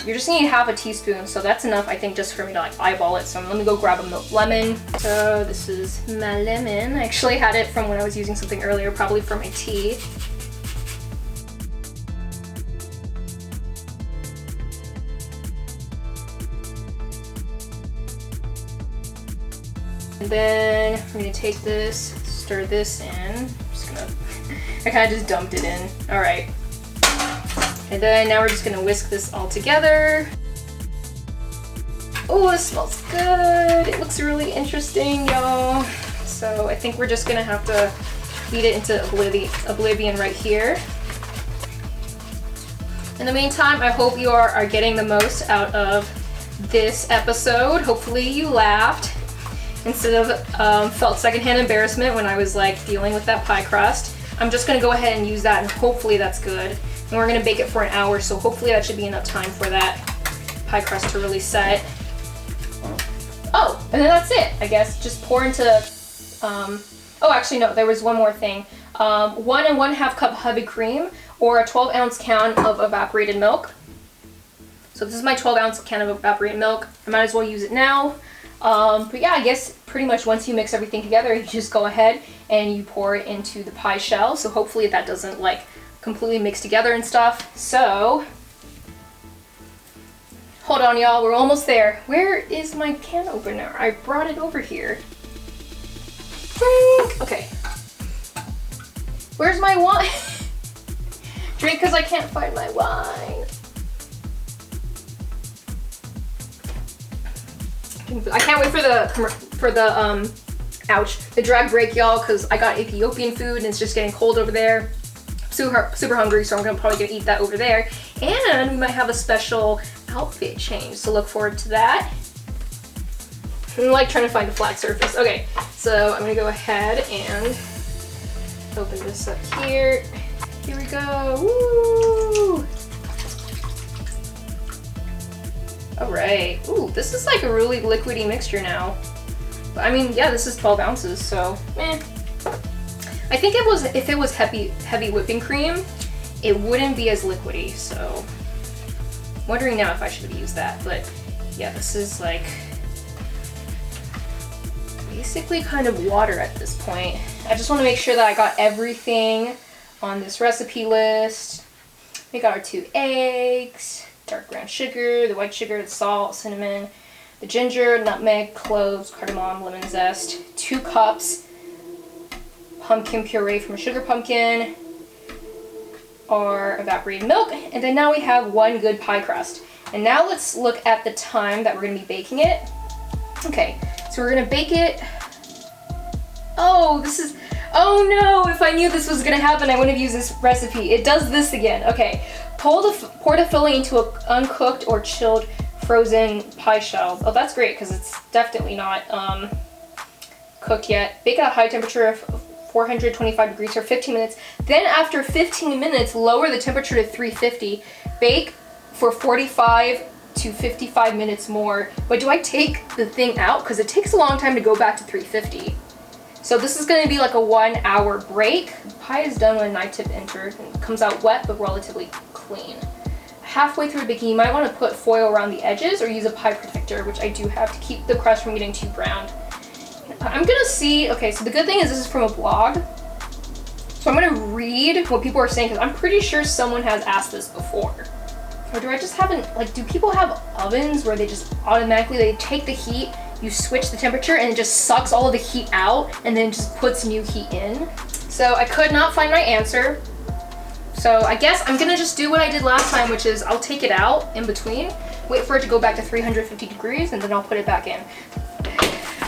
you're just gonna need 1/2 teaspoon, so that's enough, I think, just for me to like eyeball it. So let me go grab a lemon. So this is my lemon. I actually had it from when I was using something earlier, probably for my tea. And then we're gonna take this, stir this in. I kind of just dumped it in. All right. And then now we're just gonna whisk this all together. Oh, it smells good. It looks really interesting, y'all. So I think we're just gonna have to beat it into oblivion right here. In the meantime, I hope you are getting the most out of this episode. Hopefully you laughed instead of felt secondhand embarrassment when I was like dealing with that pie crust. I'm just gonna go ahead and use that, and hopefully that's good. And we're gonna bake it for an hour, so hopefully that should be enough time for that pie crust to really set. Oh, and then that's it, I guess. Just pour into, oh, actually no, there was one more thing. 1 1/2 cup heavy cream or a 12-ounce can of evaporated milk. So this is my 12-ounce can of evaporated milk. I might as well use it now. But yeah, I guess pretty much once you mix everything together, you just go ahead and you pour it into the pie shell. So hopefully that doesn't like completely mix together and stuff. So, hold on y'all, we're almost there. Where is my can opener? I brought it over here. Okay. Where's my wine? Drink because I can't find my wine. I can't wait for the drag break, y'all, because I got Ethiopian food and it's just getting cold over there. Super hungry, so I'm probably gonna eat that over there. And we might have a special outfit change, so look forward to that. I'm like trying to find a flat surface. Okay, so I'm gonna go ahead and open this up here. Here we go. Woo! All right. Ooh, this is like a really liquidy mixture now. But I mean, yeah, this is 12 ounces, so meh. I think if it was heavy whipping cream, it wouldn't be as liquidy. So, I'm wondering now if I should use that. But yeah, this is like basically kind of water at this point. I just want to make sure that I got everything on this recipe list. We got our 2 eggs, dark brown sugar, the white sugar, the salt, cinnamon, the ginger, nutmeg, cloves, cardamom, lemon zest, 2 cups pumpkin puree from a sugar pumpkin, our evaporated milk, and then now we have 1 good pie crust. And now let's look at the time that we're going to be baking it. Okay, so we're going to bake it. Oh, oh no, if I knew this was going to happen, I wouldn't have used this recipe. It does this again. Okay, pour the filling into an uncooked or chilled frozen pie shell. Oh, that's great because it's definitely not cooked yet. Bake at a high temperature of 425 degrees for 15 minutes. Then after 15 minutes, lower the temperature to 350. Bake for 45 to 55 minutes more. But do I take the thing out? Because it takes a long time to go back to 350. So this is going to be like a 1 hour break. The pie is done when knife tip entered and it comes out wet but relatively clean. Halfway through baking, you might want to put foil around the edges or use a pie protector, which I do have to keep the crust from getting too browned. I'm gonna see, okay, so the good thing is this is from a blog. So I'm gonna read what people are saying because I'm pretty sure someone has asked this before. Or do I just haven't, like, do people have ovens where they just automatically, they take the heat, you switch the temperature and it just sucks all of the heat out and then just puts new heat in? So I could not find my answer. So I guess I'm gonna just do what I did last time, which is I'll take it out in between, wait for it to go back to 350 degrees, and then I'll put it back in.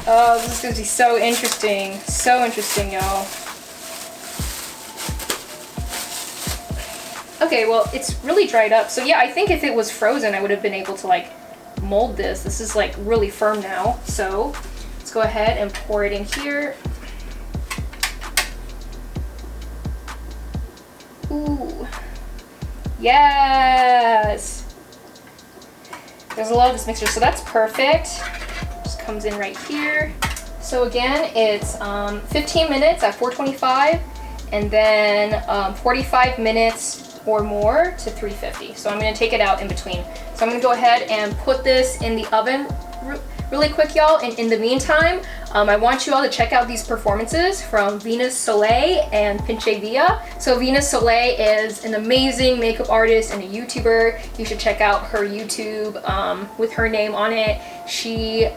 Oh, this is gonna be so interesting. So interesting, y'all. Okay, well, it's really dried up. So yeah, I think if it was frozen, I would have been able to like mold this. This is like really firm now. So let's go ahead and pour it in here. Ooh. Yes! There's a lot of this mixture, so that's perfect. Just comes in right here. So again, it's 15 minutes at 425 and then 45 minutes or more to 350. So I'm going to take it out in between. So I'm going to go ahead and put this in the oven really quick, y'all. And in the meantime, I want you all to check out these performances from Venus Soleil and Pinche Villa. So Venus Soleil is an amazing makeup artist and a YouTuber. You should check out her YouTube with her name on it. She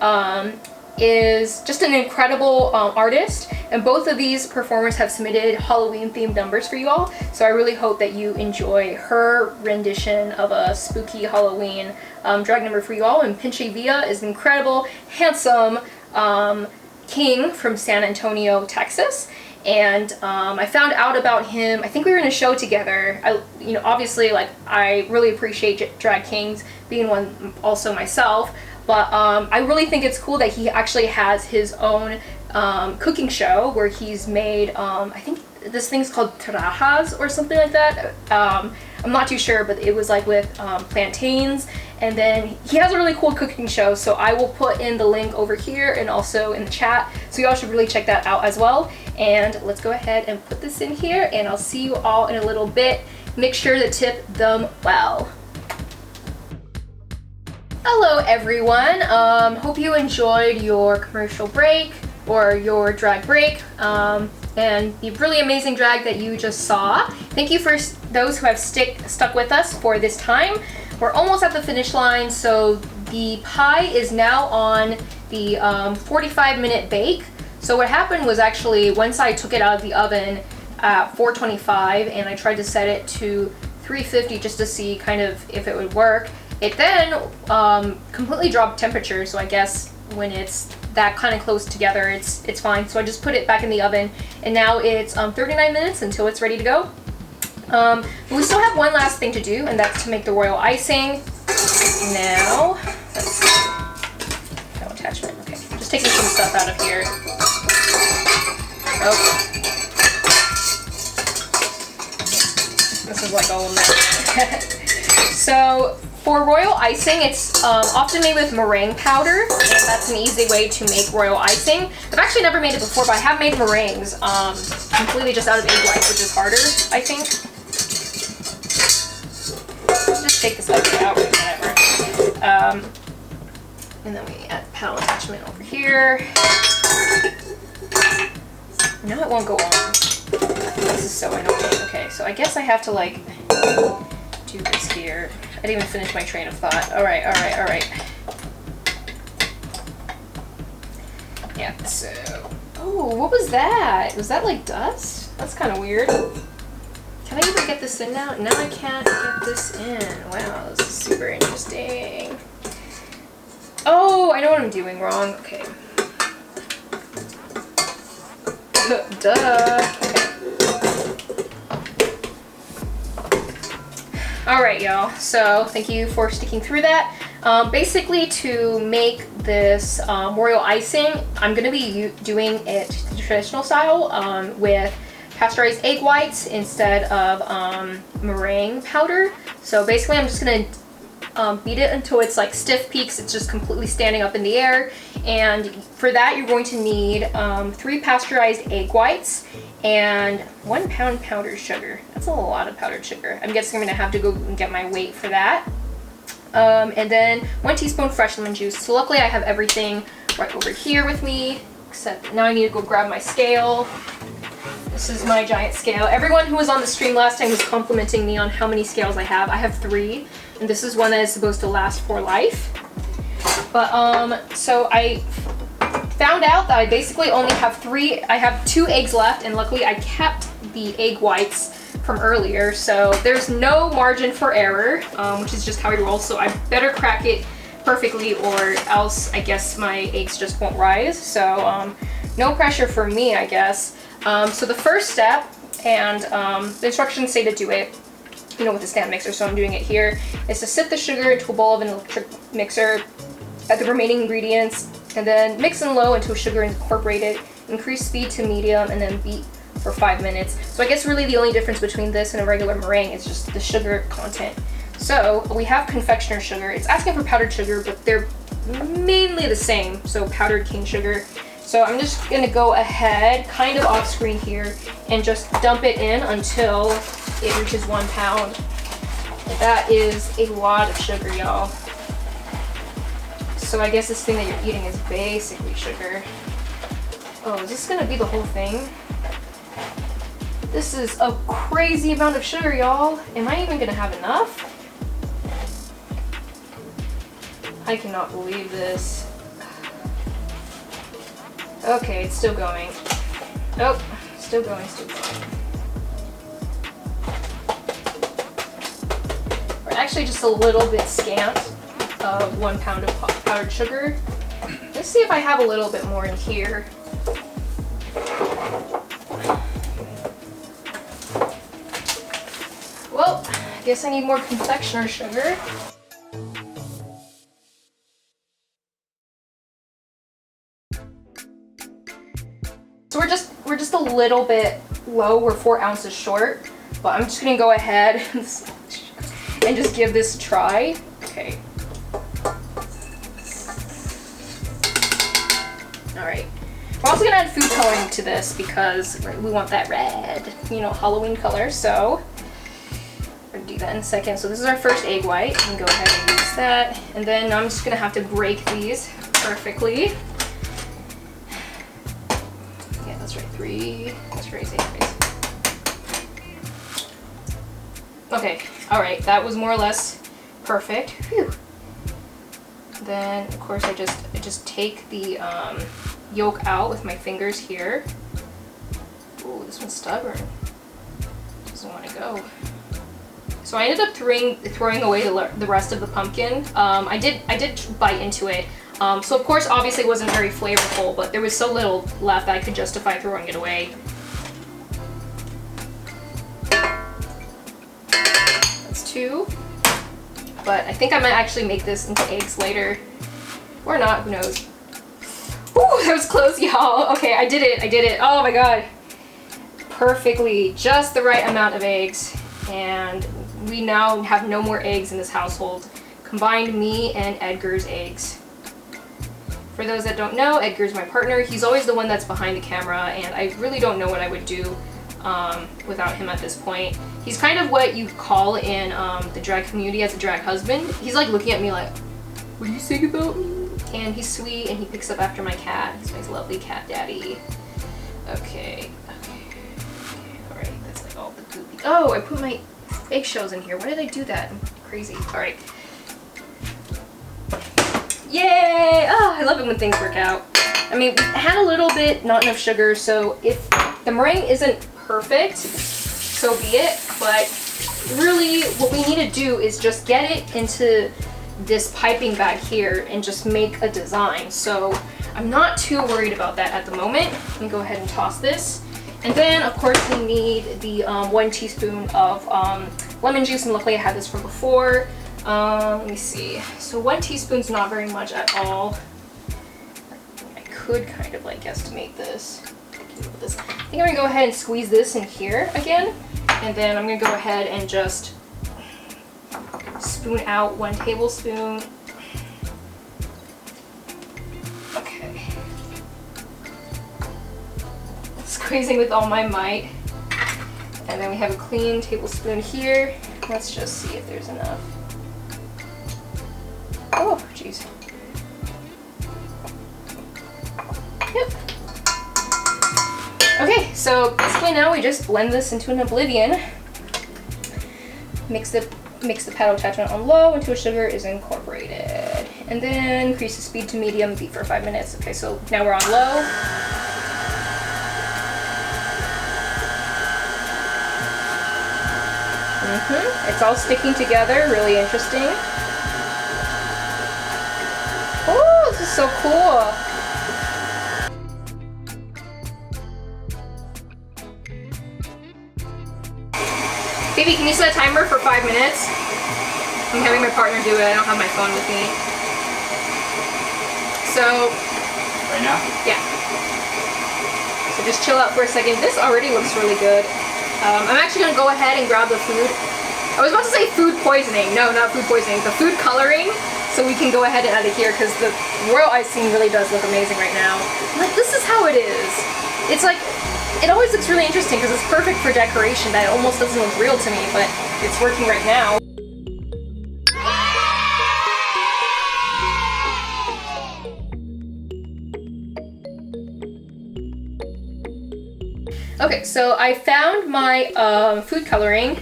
is just an incredible artist, and both of these performers have submitted Halloween themed numbers for you all, so I really hope that you enjoy her rendition of a spooky Halloween drag number for you all. And Pinche Villa is an incredible, handsome king from San Antonio, Texas, and I found out about him, I think we were in a show together. Obviously, like, I really appreciate drag kings, being one also myself. But I really think it's cool that he actually has his own cooking show where he's made, I think this thing's called trajas or something like that. I'm not too sure, but it was like with plantains And then he has a really cool cooking show, so I will put in the link over here and also in the chat. So y'all should really check that out as well. And let's go ahead and put this in here, and I'll see you all in a little bit. Make sure to tip them well. Hello everyone, hope you enjoyed your commercial break or your drag break and the really amazing drag that you just saw. Thank you for those who have stuck with us for this time. We're almost at the finish line, so the pie is now on the 45-minute bake. So what happened was, actually, once I took it out of the oven at 425 and I tried to set it to 350 just to see kind of if it would work, it then completely dropped temperature. So I guess when it's that kind of close together, it's fine. So I just put it back in the oven, and now it's 39 minutes until it's ready to go. But we still have one last thing to do, and that's to make the royal icing. Now, let's see. No attachment. Okay, just taking some stuff out of here. Oh, this is like all of that. So for royal icing, it's often made with meringue powder, and that's an easy way to make royal icing. I've actually never made it before, but I have made meringues completely just out of egg whites, which is harder, I think. Just take this out, whatever. And then we add paddle attachment over here. No, it won't go on. This is so annoying. Okay, so I guess I have to like do this here. I didn't even finish my train of thought. All right. Yeah, so, oh, what was that? Was that like dust? That's kind of weird. Can I even get this in now? No, I can't get this in. Wow, this is super interesting. Oh, I know what I'm doing wrong. Okay. Duh. Okay. Alright, y'all, so thank you for sticking through that. Basically, to make this royal icing, I'm going to be doing it the traditional style with pasteurized egg whites instead of meringue powder. So basically, I'm just going to beat it until it's like stiff peaks. It's just completely standing up in the air. And for that, you're going to need 3 pasteurized egg whites and 1 pound powdered sugar. That's a lot of powdered sugar. I'm guessing I'm gonna have to go and get my weight for that. And then 1 teaspoon fresh lemon juice. So luckily I have everything right over here with me, except now I need to go grab my scale. This is my giant scale. Everyone who was on the stream last time was complimenting me on how many scales I have. I have 3, and this is one that is supposed to last for life. But so I found out that I basically only have 3. I have 2 eggs left, and luckily I kept the egg whites from earlier, so there's no margin for error, which is just how I roll. So I better crack it perfectly, or else I guess my eggs just won't rise. So no pressure for me, I guess. So the first step, and the instructions say to do it, you know, with the stand mixer, so I'm doing it here, is to sift the sugar into a bowl of an electric mixer, add the remaining ingredients, and then mix in low until sugar is incorporated, increase speed to medium, and then beat for 5 minutes. So I guess really the only difference between this and a regular meringue is just the sugar content. So we have confectioner sugar. It's asking for powdered sugar, but they're mainly the same, so powdered cane sugar. So I'm just gonna go ahead, kind of off screen here, and just dump it in until it reaches 1 pound. That is a lot of sugar, y'all. So I guess this thing that you're eating is basically sugar. Oh, is this gonna be the whole thing? This is a crazy amount of sugar, y'all. Am I even gonna have enough? I cannot believe this. Okay, it's still going. Oh, still going, still going. We're actually just a little bit scant of 1 pound of powdered sugar. Let's see if I have a little bit more in here. Well, I guess I need more confectioner sugar. So we're just a little bit low. We're 4 ounces short, but I'm just gonna go ahead and just give this a try. Okay, All right. We're also gonna add food coloring to this because we want that red, you know, Halloween color. So we're gonna do that in a second. So this is our first egg white. You can go ahead and use that. And then I'm just gonna have to break these perfectly. Yeah, that's right. 3. That's crazy. Okay. All right. That was more or less perfect. Phew. Then of course I just take the yolk out with my fingers here. Ooh, this one's stubborn. Doesn't want to go. So I ended up throwing away the rest of the pumpkin. I did bite into it. So of course, obviously, it wasn't very flavorful, but there was so little left that I could justify throwing it away. That's 2. But I think I might actually make this into eggs later, or not. Who knows? Ooh, that was close, y'all. Okay, I did it. Oh my god. Perfectly, just the right amount of eggs. And we now have no more eggs in this household. Combined me and Edgar's eggs. For those that don't know, Edgar's my partner. He's always the one that's behind the camera, and I really don't know what I would do without him at this point. He's kind of what you call in the drag community as a drag husband. He's like looking at me like, what do you think about me? And he's sweet, and he picks up after my cat. He's my lovely cat daddy. Okay. Alright, that's like all the goopy. Oh, I put my eggshells in here. Why did I do that? I'm crazy. Alright. Yay! Oh, I love it when things work out. I mean, we had a little bit, not enough sugar, so if the meringue isn't perfect, so be it. But really, what we need to do is just get it into this piping bag here and just make a design. So I'm not too worried about that at the moment. Let me go ahead and toss this. And then, of course, we need the 1 teaspoon of lemon juice, and luckily I had this from before. Let me see. So 1 teaspoon's not very much at all. I could kind of like guesstimate this. I think I'm gonna go ahead and squeeze this in here again. And then I'm gonna go ahead and just spoon out 1 tablespoon. Okay. Squeezing with all my might. And then we have a clean tablespoon here. Let's just see if there's enough. Oh, jeez. Yep. Okay, so basically now we just blend this into an oblivion. Mix the paddle attachment on low until sugar is incorporated. And then increase the speed to medium, beat for 5 minutes. Okay, so now we're on low. It's all sticking together, really interesting. Oh, this is so cool. Baby, can you set a timer for 5 minutes? I'm having my partner do it. I don't have my phone with me. So... Right now? Yeah. So just chill out for a second. This already looks really good. I'm actually going to go ahead and grab the food. I was about to say food poisoning. No, not food poisoning. The food coloring. So we can go ahead and add it here because the royal icing really does look amazing right now. Like, this is how it is. It's like, it always looks really interesting because it's perfect for decoration. That almost doesn't look real to me, but it's working right now. Okay, so I found my food coloring.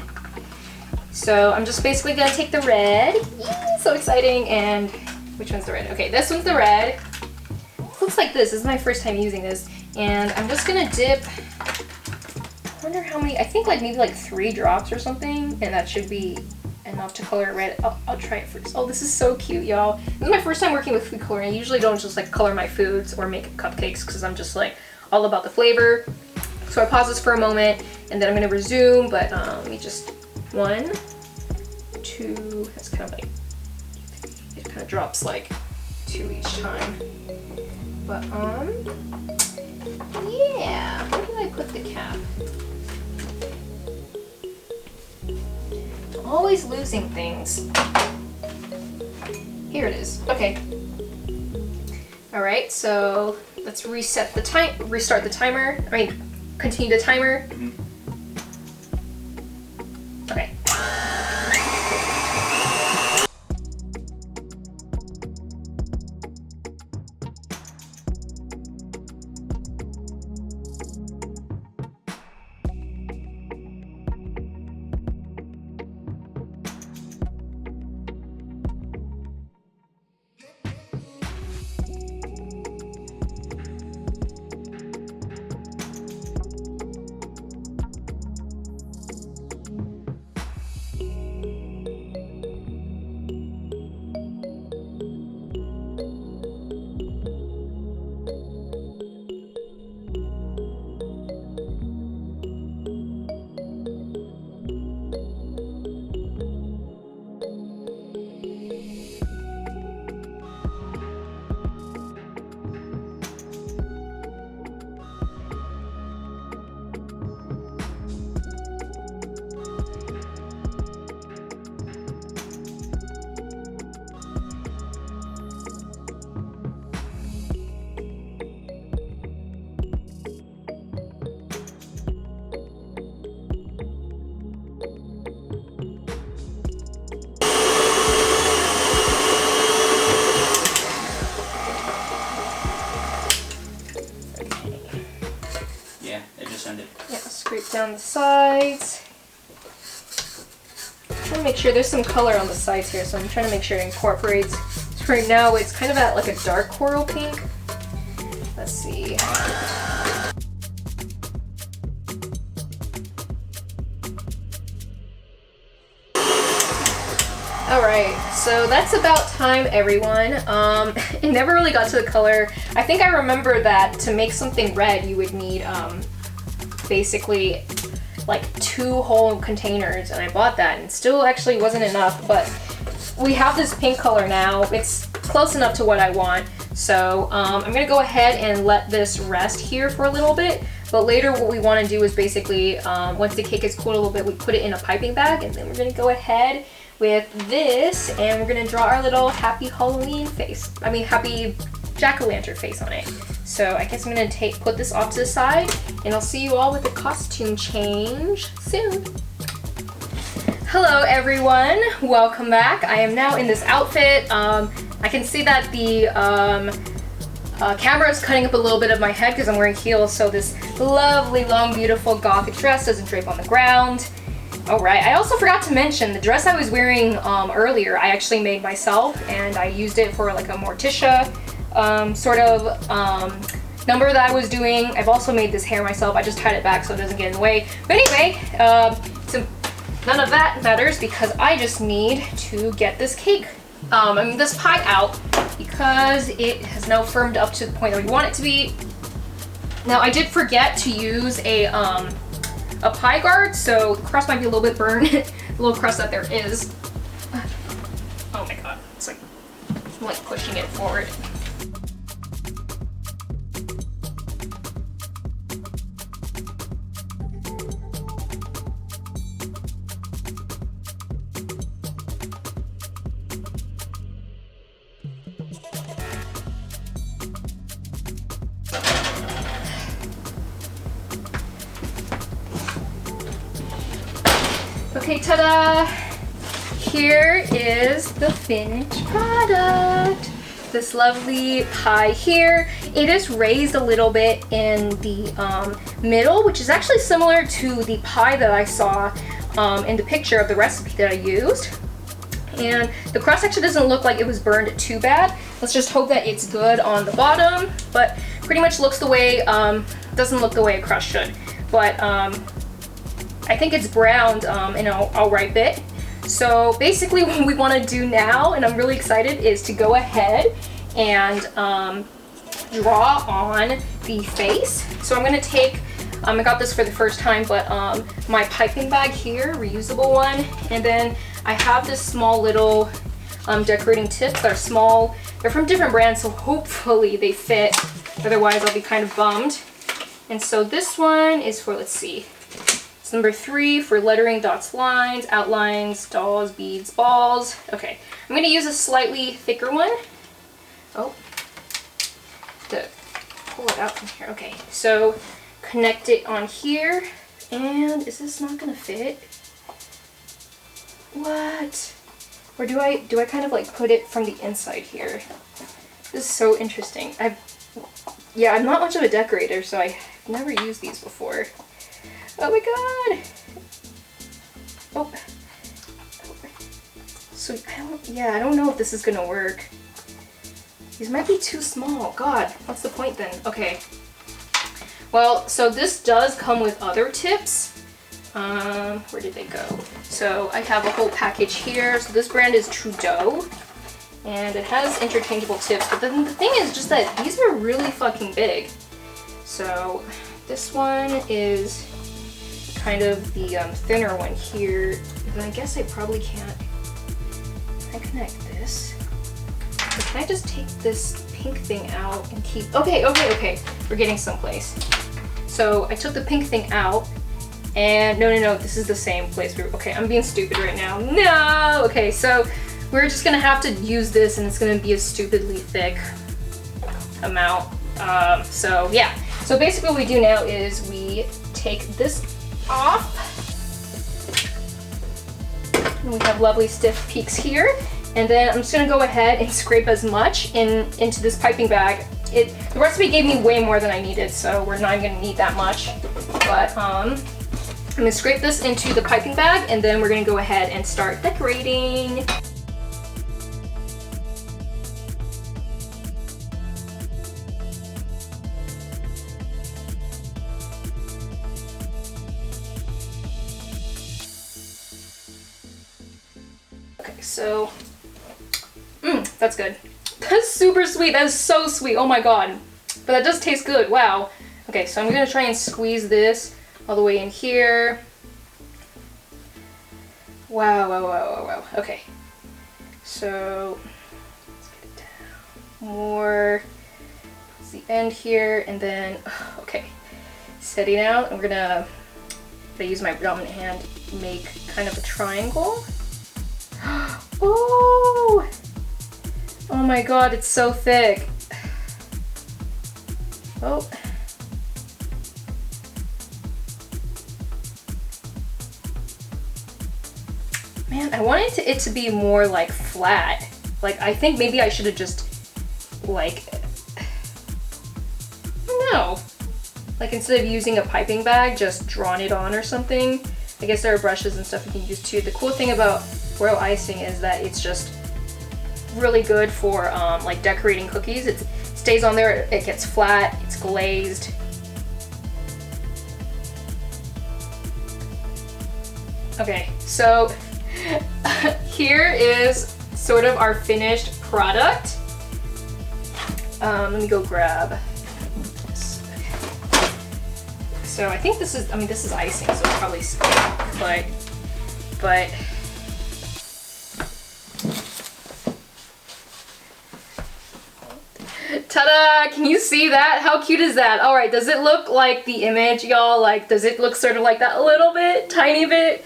So I'm just basically gonna take the red. Yee, so exciting. And which one's the red? Okay, this one's the red. Looks like this. This is my first time using this. And I'm just gonna dip, I wonder how many, I think like maybe like 3 drops or something. And that should be enough to color it red. I'll try it first. Oh, this is so cute, y'all. This is my first time working with food coloring. I usually don't just like color my foods or make cupcakes because I'm just like all about the flavor. So I pause this for a moment and then I'm gonna resume, but let me just, 1, 2, that's kind of like, it kind of drops like 2 each time. But yeah, where did I put the cap? I'm always losing things. Here it is, okay. All right, so let's restart the timer. I mean, continue the timer. Okay. Yeah, scrape down the sides. I'm trying to make sure there's some color on the sides here, so I'm trying to make sure it incorporates. So right now it's kind of at like a dark coral pink. Let's see. Alright, so that's about time, everyone. It never really got to the color. I think I remember that to make something red you would need basically like 2 whole containers, and I bought that and still actually wasn't enough, but we have this pink color now. It's close enough to what I want. So I'm gonna go ahead and let this rest here for a little bit, but later what we want to do is basically once the cake is cooled a little bit, we put it in a piping bag, and then we're gonna go ahead with this and we're gonna draw our little happy Halloween face. I mean happy jack-o'-lantern face on it. So I guess I'm gonna put this off to the side, and I'll see you all with the costume change soon. Hello everyone, welcome back. I am now in this outfit. I can see that the camera is cutting up a little bit of my head because I'm wearing heels, so this lovely, long, beautiful gothic dress doesn't drape on the ground. Alright, I also forgot to mention the dress I was wearing earlier, I actually made myself, and I used it for like a Morticia sort of number that I was doing. I've also made this hair myself. I just tied it back so it doesn't get in the way. But anyway, so none of that matters because I just need to get this cake, this pie out because it has now firmed up to the point that we want it to be. Now I did forget to use a pie guard, so the crust might be a little bit burned. The little crust that there is. Oh my god, it's like, I'm like pushing it forward. Okay, ta-da! Here is the finished product. This lovely pie here. It is raised a little bit in the middle, which is actually similar to the pie that I saw in the picture of the recipe that I used. And the crust actually doesn't look like it was burned too bad. Let's just hope that it's good on the bottom, but pretty much looks the way, doesn't look the way a crust should. But I think it's browned in an alright bit. So basically what we want to do now, and I'm really excited, is to go ahead and draw on the face. So I'm going to take, I got this for the first time, but my piping bag here, reusable one, and then I have this small little decorating tips that are small. They're from different brands, so hopefully they fit. Otherwise I'll be kind of bummed. And so this one is for, let's see, number 3 for lettering, dots, lines, outlines, dolls, beads, balls. Okay, I'm going to use a slightly thicker one. Oh, to pull it out from here. Okay, so connect it on here. And is this not gonna fit? What? Or do I kind of like put it from the inside here? This is so interesting. I'm not much of a decorator, so I've never used these before. Oh my god! Oh. So I don't know if this is gonna work. These might be too small. God, what's the point then? Okay. Well, so this does come with other tips. Where did they go? So I have a whole package here. So this brand is Trudeau, and it has interchangeable tips. But then the thing is just that these are really fucking big. So this one is kind of the thinner one here. And I guess I probably can't. I connect this. But can I just take this pink thing out and keep? Okay. We're getting someplace. So I took the pink thing out. And no, this is the same place. Okay, I'm being stupid right now. No! Okay, so we're just gonna have to use this, and it's gonna be a stupidly thick amount. So yeah. So basically what we do now is we take this off. And we have lovely stiff peaks here. And then I'm just gonna go ahead and scrape as much into this piping bag. The recipe gave me way more than I needed, so we're not gonna need that much. But I'm gonna scrape this into the piping bag, and then we're gonna go ahead and start decorating. Okay, so, that's good. That's super sweet. That is so sweet. Oh my god. But that does taste good. Wow. Okay, so I'm gonna try and squeeze this all the way in here. Wow. Okay. So let's get it down more. Towards the end here, and then okay. Setting out, and we're gonna, if I use my dominant hand, make kind of a triangle. Oh! Oh my god, it's so thick. Oh. Man, I wanted it to be more like flat. Like, I think maybe I should have just, like, I don't know. Like, instead of using a piping bag, just drawn it on or something. I guess there are brushes and stuff you can use too. The cool thing about royal icing is that it's just really good for like decorating cookies. It stays on there, it gets flat, it's glazed. Okay, so here is sort of our finished product. Let me go grab this. Okay. So I think this is, this is icing, so it's probably sticky, but ta-da! Can you see that? How cute is that? All right, does it look like the image, y'all? Like, does it look sort of like that a little bit? Tiny bit?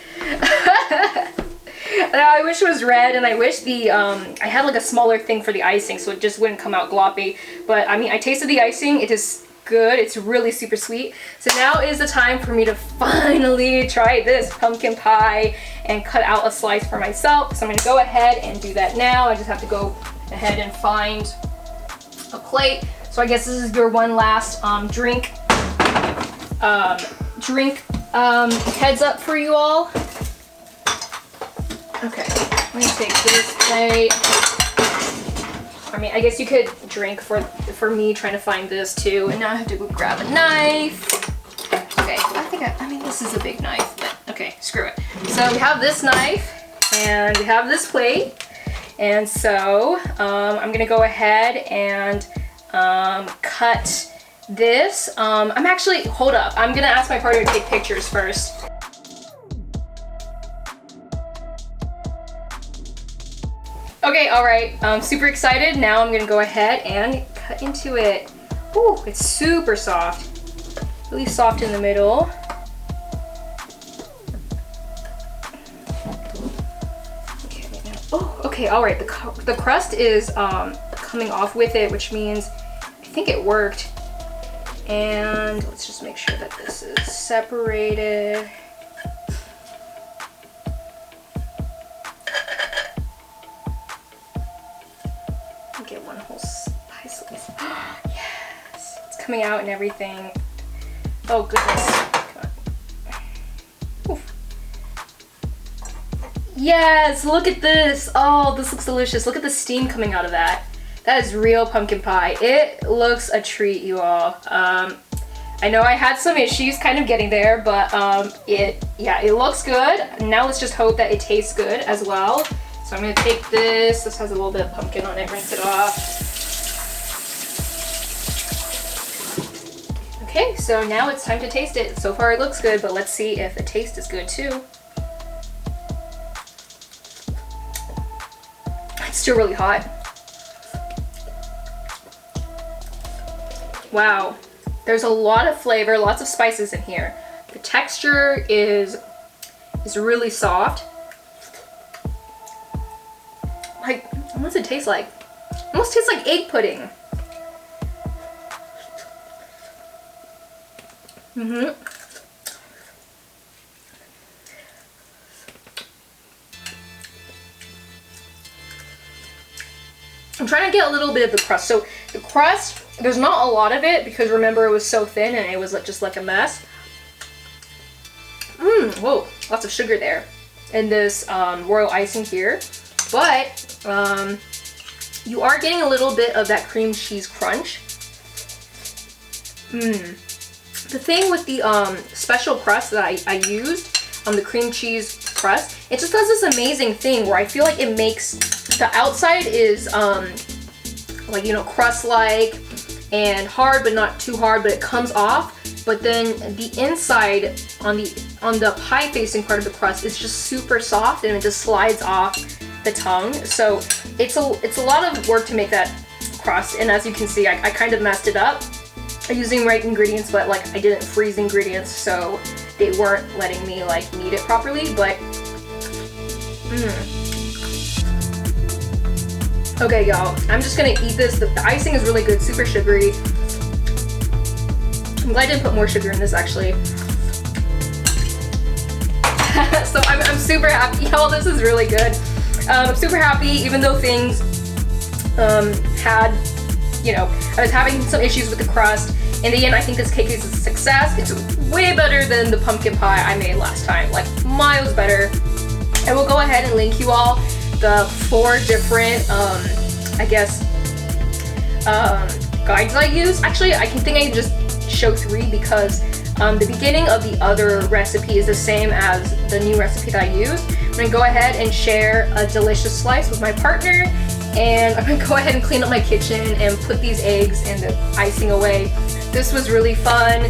I wish it was red, and I wish the, I had like a smaller thing for the icing so it just wouldn't come out gloppy. But I mean, I tasted the icing, it is good, it's really super sweet. So now is the time for me to finally try this pumpkin pie and cut out a slice for myself. So I'm gonna go ahead and do that now. I just have to go ahead and find a plate. So I guess this is your one last drink heads up for you all. Okay, I'm gonna take this plate. I mean, I guess you could drink for me trying to find this too. And now I have to go grab a knife. Okay, I mean, this is a big knife, but okay, screw it. So we have this knife and we have this plate. And so I'm gonna go ahead and cut this. I'm actually, hold up. I'm gonna ask my partner to take pictures first. Okay, all right, I'm super excited. Now I'm gonna go ahead and cut into it. Ooh, it's super soft. Really soft in the middle. Okay, oh, okay, all right, the crust is coming off with it, which means I think it worked. And let's just make sure that this is separated. Get one whole slice. Yes, it's coming out and everything. Oh goodness. Oof. Yes, look at this. Oh, this looks delicious. Look at the steam coming out of that. That is real pumpkin pie. It looks a treat, you all. I know I had some issues kind of getting there, but it looks good. Now let's just hope that it tastes good as well. So I'm gonna take this. This has a little bit of pumpkin on it. Rinse it off. Okay, so now it's time to taste it. So far it looks good, but let's see if the taste is good too. It's still really hot. Wow, there's a lot of flavor, lots of spices in here. The texture is really soft. Like, what does it taste like? It almost tastes like egg pudding. I'm trying to get a little bit of the crust. So the crust, there's not a lot of it because remember it was so thin and it was just like a mess. Whoa, lots of sugar there. And this royal icing here. But you are getting a little bit of that cream cheese crunch. The thing with the special crust that I used, the cream cheese crust, it just does this amazing thing where I feel like it makes the outside is like, you know, crust-like and hard but not too hard, but it comes off. But then the inside on the pie facing part of the crust is just super soft and it just slides off the tongue. So it's a lot of work to make that crust, and as you can see, I kind of messed it up using right ingredients, but like I didn't freeze ingredients, so they weren't letting me like knead it properly. But okay, y'all, I'm just gonna eat this. The icing is really good, super sugary. I'm glad I didn't put more sugar in this actually. So I'm super happy, y'all. This is really good. I'm super happy, even though things had, you know, I was having some issues with the crust. In the end, I think this cake is a success. It's way better than the pumpkin pie I made last time, like miles better. I will go ahead and link you all the 4 different, I guess, guides I use. Actually, I can just show 3 because the beginning of the other recipe is the same as the new recipe that I used. I'm gonna go ahead and share a delicious slice with my partner, and I'm gonna go ahead and clean up my kitchen and put these eggs and the icing away. This was really fun,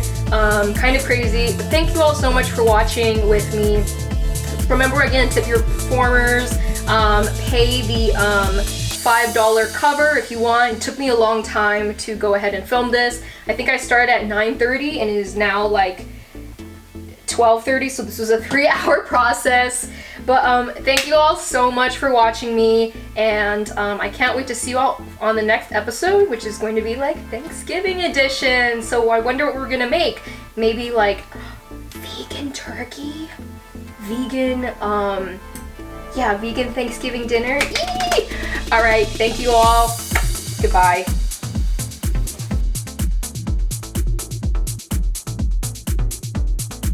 kind of crazy, but thank you all so much for watching with me. Remember again, tip your performers, pay the $5 cover if you want. It took me a long time to go ahead and film this. I think I started at 9:30 and it is now like 12:30, so this was a 3-hour process. But thank you all so much for watching me, and I can't wait to see you all on the next episode, which is going to be like Thanksgiving edition. So I wonder what we're gonna make. Maybe like vegan turkey? Vegan, yeah, vegan Thanksgiving dinner. Yee! All right, thank you all. Goodbye.